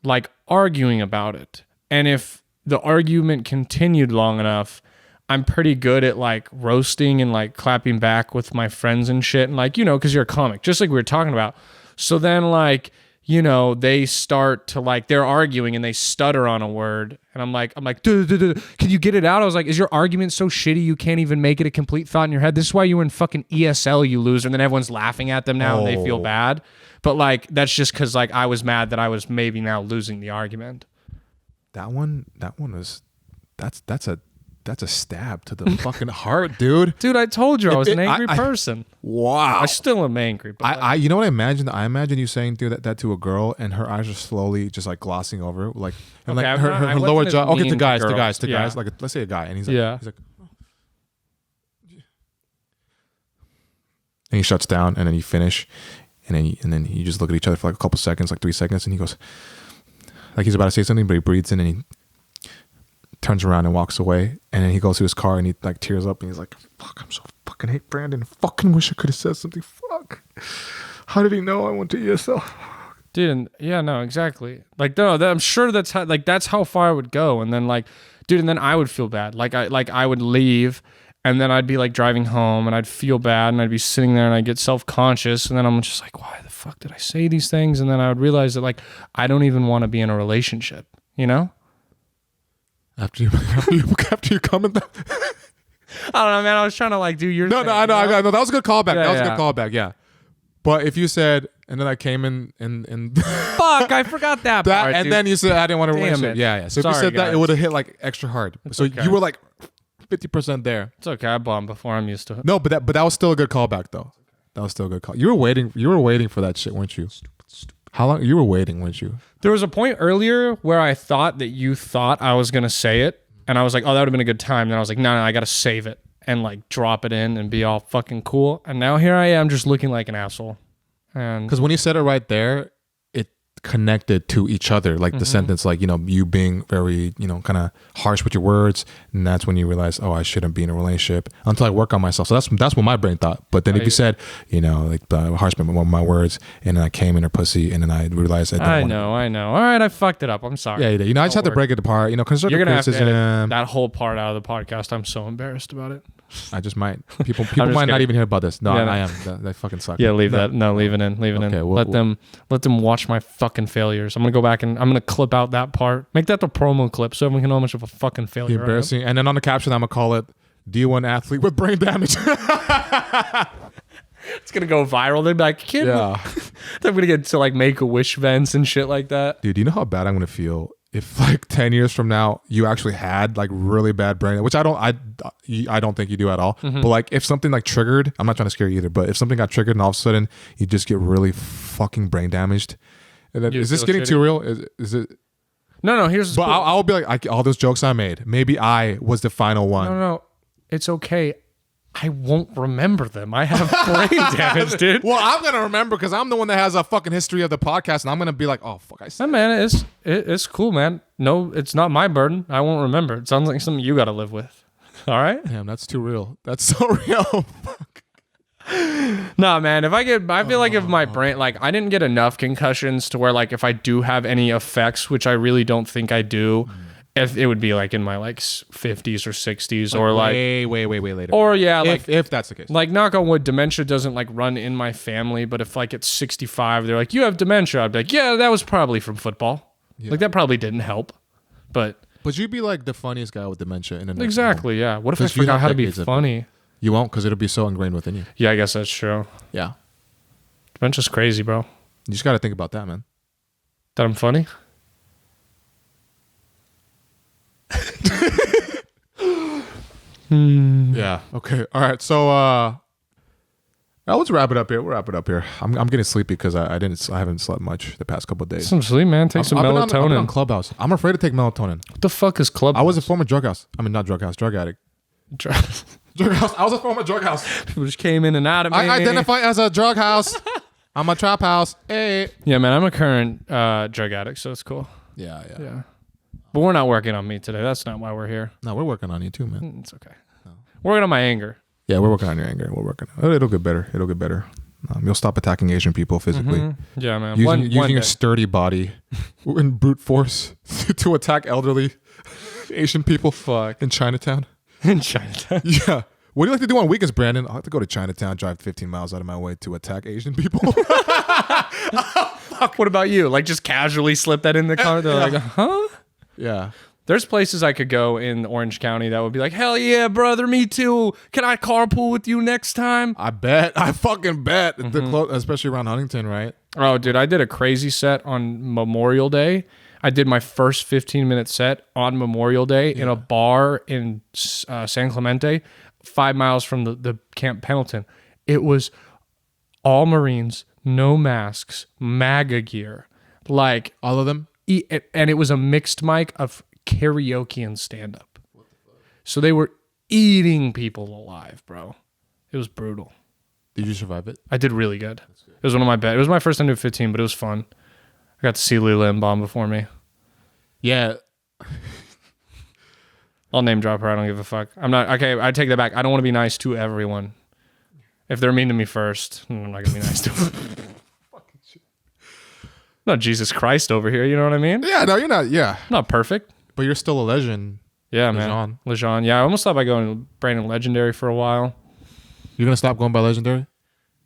Speaker 1: like arguing about it. And if the argument continued long enough, I'm pretty good at like roasting and like clapping back with my friends and shit. And like, you know, cause you're a comic, just like we were talking about. So then like, you know, they start to like, they're arguing and they stutter on a word. And I'm like, duh, can you get it out? I was like, is your argument so shitty you can't even make it a complete thought in your head? This is why you were in fucking ESL, you loser. And then everyone's laughing at them now and they feel bad. But like, that's just cause like I was mad that I was maybe now losing the argument.
Speaker 2: That one was, that's a stab to the fucking heart, dude.
Speaker 1: Dude, I told you I was an angry person.
Speaker 2: Wow.
Speaker 1: I still am angry. But
Speaker 2: you know what I imagine? I imagine you saying that to a girl, and her eyes are slowly just like glossing over, like, and
Speaker 1: okay,
Speaker 2: like her lower jaw. Okay, to guys.
Speaker 1: Yeah.
Speaker 2: Like, let's say a guy, and he's like, oh. And he shuts down, and then you finish, and then you just look at each other for like a couple seconds, like 3 seconds, and he goes, like he's about to say something, but he breathes in, and he turns around and walks away, and then he goes to his car and he like tears up and he's like, fuck, I'm so fucking hate Brandon. Fucking wish I could have said something. Fuck. How did he know I went to ESL?
Speaker 1: Dude, yeah, no, exactly. Like, no, I'm sure that's how far I would go. And then like, dude, and then I would feel bad. Like I would leave And then I'd be like driving home and I'd feel bad and I'd be sitting there and I'd get self-conscious. And then I'm just like, why the fuck did I say these things? And then I would realize that like, I don't even want to be in a relationship, you know?
Speaker 2: After you come in that.
Speaker 1: I don't know, man. I was trying to like do your thing.
Speaker 2: No, I know. That was a good callback.
Speaker 1: Yeah,
Speaker 2: that was a good callback. Yeah. But if you said, and then I came in and
Speaker 1: fuck, I forgot that part,
Speaker 2: and
Speaker 1: dude.
Speaker 2: then you said I didn't want to relationship. Yeah. So if you said that, it would have hit like extra hard. So
Speaker 1: okay.
Speaker 2: you were like 50% there.
Speaker 1: It's okay. I bombed before. I'm used to it.
Speaker 2: No, but that was still a good callback though. That was still a good call. You were waiting for that shit, weren't you? How long you were waiting, weren't you?
Speaker 1: There was a point earlier where I thought that you thought I was gonna say it, and I was like, oh, that would have been a good time. Then I was like, no, I gotta save it and like drop it in and be all fucking cool. And now here I am just looking like an asshole. And
Speaker 2: because when you said it right there, it connected to each other, like the sentence, like, you know, you being very, you know, kind of harsh with your words, and that's when you realize, oh, I shouldn't be in a relationship until I work on myself. So that's what my brain thought. But then if you said, you know, like harsh with my words, and then I came in her pussy, and then I realized
Speaker 1: I know. All right, I fucked it up. I'm sorry.
Speaker 2: Yeah, you know, I just have to break it apart. You know, constructive
Speaker 1: You're gonna have to
Speaker 2: criticism.
Speaker 1: edit that whole part out of the podcast. I'm so embarrassed about it.
Speaker 2: I just might. People might not even hear about this. No,
Speaker 1: Yeah, no.
Speaker 2: I am. That fucking sucks.
Speaker 1: Yeah, leave that. No, leave it in. Leave it in. Let them watch my fucking failures. I'm gonna go back and I'm gonna clip out that part. Make that the promo clip so everyone can know how much of a fucking failure.
Speaker 2: The embarrassing. And then on the caption, I'm gonna call it D1 athlete with brain damage.
Speaker 1: It's gonna go viral. They'll be like, kid.
Speaker 2: Yeah.
Speaker 1: They're gonna get to like Make-A-Wish events and shit like that.
Speaker 2: Dude, do you know how bad I'm gonna feel if like 10 years from now you actually had like really bad brain, which I don't think you do at all. But like if something like triggered, I'm not trying to scare you either, but if something got triggered and all of a sudden you just get really fucking brain damaged, and then, is this getting too real? Is it?
Speaker 1: No. Here's.
Speaker 2: But cool. I'll be like, all those jokes I made, maybe I was the final one.
Speaker 1: No. It's okay. I won't remember them. I have brain damage, dude.
Speaker 2: Well, I'm gonna remember because I'm the one that has a fucking history of the podcast, and I'm gonna be like, oh fuck, I said.
Speaker 1: Hey, man, it's cool, man. No, it's not my burden. I won't remember. It sounds like something you got to live with. All right.
Speaker 2: Damn, that's too real. That's so real. Fuck.
Speaker 1: Nah, man. I feel like if my brain, like, I didn't get enough concussions to where, like, if I do have any effects, which I really don't think I do. If it would be like in my like 50s or 60s, like or like
Speaker 2: way later.
Speaker 1: Or yeah, like
Speaker 2: if that's the case.
Speaker 1: Like knock on wood, dementia doesn't like run in my family, but if like it's 65, they're like, you have dementia. I'd be like, yeah, that was probably from football. Yeah. Like that probably didn't help. But
Speaker 2: you'd be like the funniest guy with dementia in a
Speaker 1: exactly, yeah. What if I forgot how to be funny?
Speaker 2: You won't, because it'll be so ingrained within you.
Speaker 1: Yeah, I guess that's true.
Speaker 2: Yeah.
Speaker 1: Dementia's crazy, bro.
Speaker 2: You just gotta think about that, man.
Speaker 1: That I'm funny?
Speaker 2: Yeah. Okay. All right. So let's wrap it up here. We'll wrap it up here. I'm getting sleepy because I haven't slept much the past couple of days.
Speaker 1: Some sleep, man. Take some melatonin.
Speaker 2: I've been on Clubhouse. I'm afraid to take melatonin.
Speaker 1: What the fuck is Clubhouse?
Speaker 2: I was a former drug addict. Drug house. I was a former drug house.
Speaker 1: People just came in and out of me.
Speaker 2: I identify as a drug house. I'm a trap house. Hey.
Speaker 1: Yeah, man. I'm a current drug addict, so it's cool.
Speaker 2: Yeah.
Speaker 1: But we're not working on me today. That's not why we're here.
Speaker 2: No, we're working on you too, man.
Speaker 1: It's okay. No. We're working on my anger.
Speaker 2: Yeah, we're working on your anger. We're working on it. It'll get better. You'll stop attacking Asian people physically.
Speaker 1: Yeah, man.
Speaker 2: Using a sturdy body in brute force to attack elderly Asian people.
Speaker 1: Fuck.
Speaker 2: In Chinatown.
Speaker 1: In Chinatown?
Speaker 2: Yeah. What do you like to do on weekends, Brandon? I have to go to Chinatown, drive 15 miles out of my way to attack Asian people.
Speaker 1: What about you? Like just casually slip that in the car? They're like, huh?
Speaker 2: Yeah.
Speaker 1: There's places I could go in Orange County that would be like, hell yeah, brother, me too. Can I carpool with you next time?
Speaker 2: I fucking bet. Especially around Huntington, right?
Speaker 1: Oh, dude, I did a crazy set on Memorial Day. I did my first 15-minute set on Memorial Day in a bar in San Clemente, 5 miles from the Camp Pendleton. It was all Marines, no masks, MAGA gear. Like
Speaker 2: all of them?
Speaker 1: And it was a mixed mic of karaoke and stand-up. So they were eating people alive, bro. It was brutal.
Speaker 2: Did you survive it?
Speaker 1: I did really good. It was one of my best. It was my first time doing 15, but it was fun. I got to see Leela and bomb before me.
Speaker 2: Yeah.
Speaker 1: I'll name drop her. I don't give a fuck. I'm not... Okay, I take that back. I don't want to be nice to everyone. If they're mean to me first, I'm not going to be nice to them. Not Jesus Christ over here, you know what I mean?
Speaker 2: Yeah, no, you're not. Yeah.
Speaker 1: I'm not perfect.
Speaker 2: But you're still a legend
Speaker 1: Yeah, man. Legendre. Yeah, I almost thought about going Brandon Legendary for a while.
Speaker 2: You're gonna stop going by Legendary?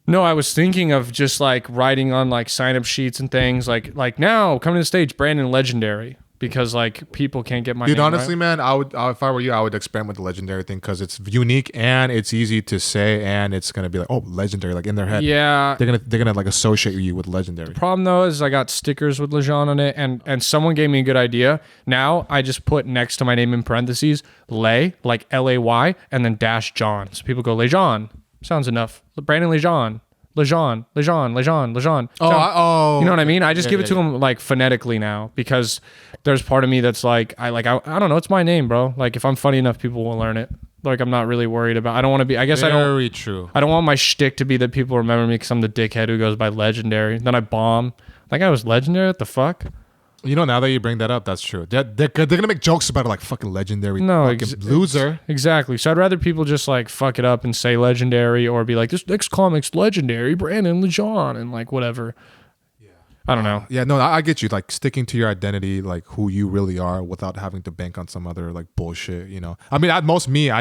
Speaker 1: No, I was thinking of just like writing on like sign up sheets and things like now coming to the stage, Brandon Legendary, because like people can't get my name
Speaker 2: honestly,
Speaker 1: right.
Speaker 2: man, I would if I were you, I would experiment with the Legendary thing because it's unique and it's easy to say, and it's gonna be like, oh, Legendary, like in their head.
Speaker 1: Yeah,
Speaker 2: they're gonna like associate you with Legendary.
Speaker 1: Problem though is I got stickers with Legendre on it, and someone gave me a good idea. Now I just put next to my name in parentheses Lay, like Lay, and then dash John. So people go Legendre. Sounds enough. Brandon Legendre. Legendre.
Speaker 2: Oh,
Speaker 1: you know what I mean? I just give it to him like phonetically now because there's part of me that's like, I don't know. It's my name, bro. Like if I'm funny enough, people will learn it. Like I'm not really worried about, I don't want to be, I guess
Speaker 2: Very true.
Speaker 1: I don't want my shtick to be that people remember me because I'm the dickhead who goes by Legendary. Then I bomb. Like I was Legendary? What the fuck?
Speaker 2: You know, now that you bring that up, that's true. They're gonna make jokes about it, like fucking Legendary.
Speaker 1: No,
Speaker 2: fucking loser.
Speaker 1: Exactly. So I'd rather people just like fuck it up and say Legendary, or be like, this next comic's Legendary, Brandon Legendre, and like whatever. Yeah. I don't know.
Speaker 2: Yeah, no, I get you. Like sticking to your identity, like who you really are, without having to bank on some other like bullshit. You know, I mean, I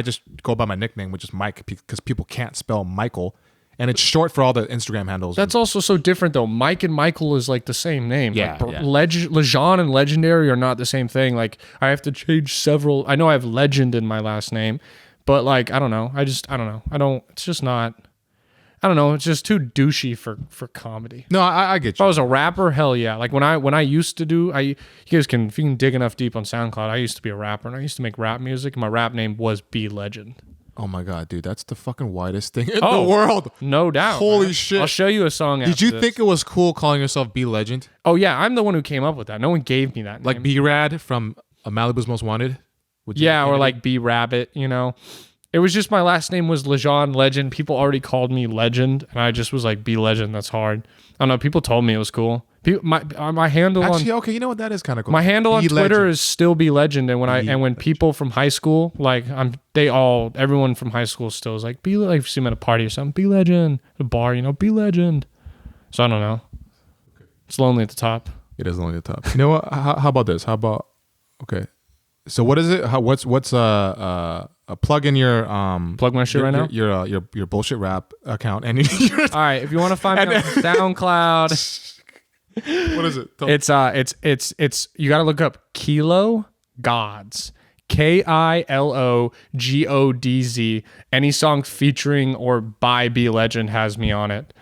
Speaker 2: just go by my nickname, which is Mike, because people can't spell Michael. And it's short for all the Instagram handles.
Speaker 1: That's also so different, though. Mike and Michael is like the same name.
Speaker 2: Yeah.
Speaker 1: Like, Legendre and Legendary are not the same thing. Like, I have to change several. I know I have Legend in my last name, but like, I don't know. I don't. It's just not. I don't know. It's just too douchey for comedy.
Speaker 2: No, I get you.
Speaker 1: If I was a rapper, hell yeah. Like when I used to do, you guys can, if you can dig enough deep on SoundCloud, I used to be a rapper and I used to make rap music. And my rap name was B Legend.
Speaker 2: Oh my god, dude, that's the fucking whitest thing in the world.
Speaker 1: No doubt.
Speaker 2: Holy
Speaker 1: man.
Speaker 2: shit.
Speaker 1: I'll show you a song after
Speaker 2: Did you
Speaker 1: this.
Speaker 2: think it was cool calling yourself B Legend?
Speaker 1: Oh yeah, I'm the one who came up with that. No one gave me that name.
Speaker 2: Like B Rad from Malibu's Most Wanted?
Speaker 1: Yeah, or like B Rabbit, you know. It was just my last name was Legendre Legend. People already called me Legend, and I just was like B Legend. That's hard. I don't know. People told me it was cool. My handle
Speaker 2: Actually,
Speaker 1: on
Speaker 2: okay, you know what? That is kind of cool.
Speaker 1: my handle on Twitter
Speaker 2: Legend.
Speaker 1: is still B Legend, and when people from high school, like everyone from high school still is like, like if you see them at a party or something, B Legend, at a bar, you know, B Legend. So I don't know. It's lonely at the top.
Speaker 2: It is lonely at the top. You know what? How about this? How about okay? So what is it? What's plug in your
Speaker 1: plug my shit right now?
Speaker 2: Your bullshit rap account and
Speaker 1: all right. If you want to find me on SoundCloud.
Speaker 2: What is it?
Speaker 1: It's you got to look up Kilo Gods, KILOGODZ. Any song featuring or by B Legend has me on it.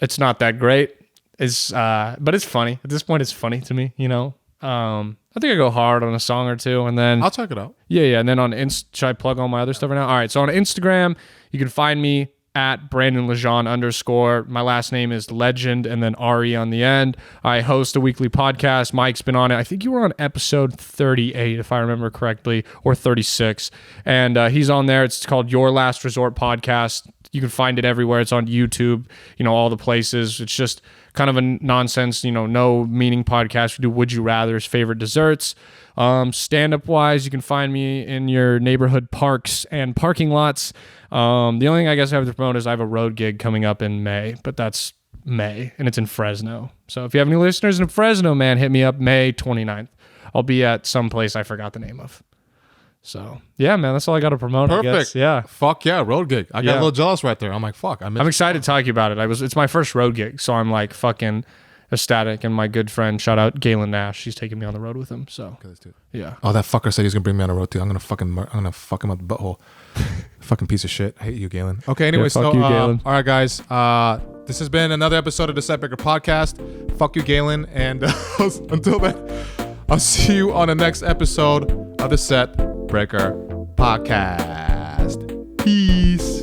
Speaker 1: It's not that great. But it's funny. At this point, it's funny to me. You know. I think I go hard on a song or two, and then
Speaker 2: I'll check it out.
Speaker 1: Yeah. And then on should I plug all my other stuff right now? All right. So on Instagram, you can find me at Brandon Legendre _ My last name is Legend and then RE on the end. I host a weekly podcast. Mike's been on it. I think you were on episode 38, if I remember correctly, or 36. And he's on there. It's called Your Last Resort Podcast. You can find it everywhere. It's on YouTube, you know, all the places. It's just kind of a nonsense, you know, no meaning podcast. We do Would You Rather's, favorite desserts. Stand-up wise, you can find me in your neighborhood parks and parking lots. The only thing I guess I have to promote is I have a road gig coming up in May, but that's May, and it's in Fresno. So if you have any listeners in Fresno, man, hit me up May 29th. I'll be at some place I forgot the name of. So yeah, man, that's all I got to promote.
Speaker 2: Perfect.
Speaker 1: I guess. Yeah.
Speaker 2: Fuck yeah, road gig. I got a little jealous right there. I'm like, fuck. I'm
Speaker 1: excited to talk to you about it. It's my first road gig, so I'm like fucking ecstatic. And my good friend, shout out Galen Nash, he's taking me on the road with him. So yeah.
Speaker 2: Oh, that fucker said he's gonna bring me on the road too. I'm gonna fuck him up the butthole. Fucking piece of shit. I hate you, Galen. Okay, anyway,
Speaker 1: fuck you, Galen.
Speaker 2: All right, guys. This has been another episode of the Setbreaker Podcast. Fuck you, Galen. And until then, I'll see you on the next episode of the Setbreaker Podcast. Peace.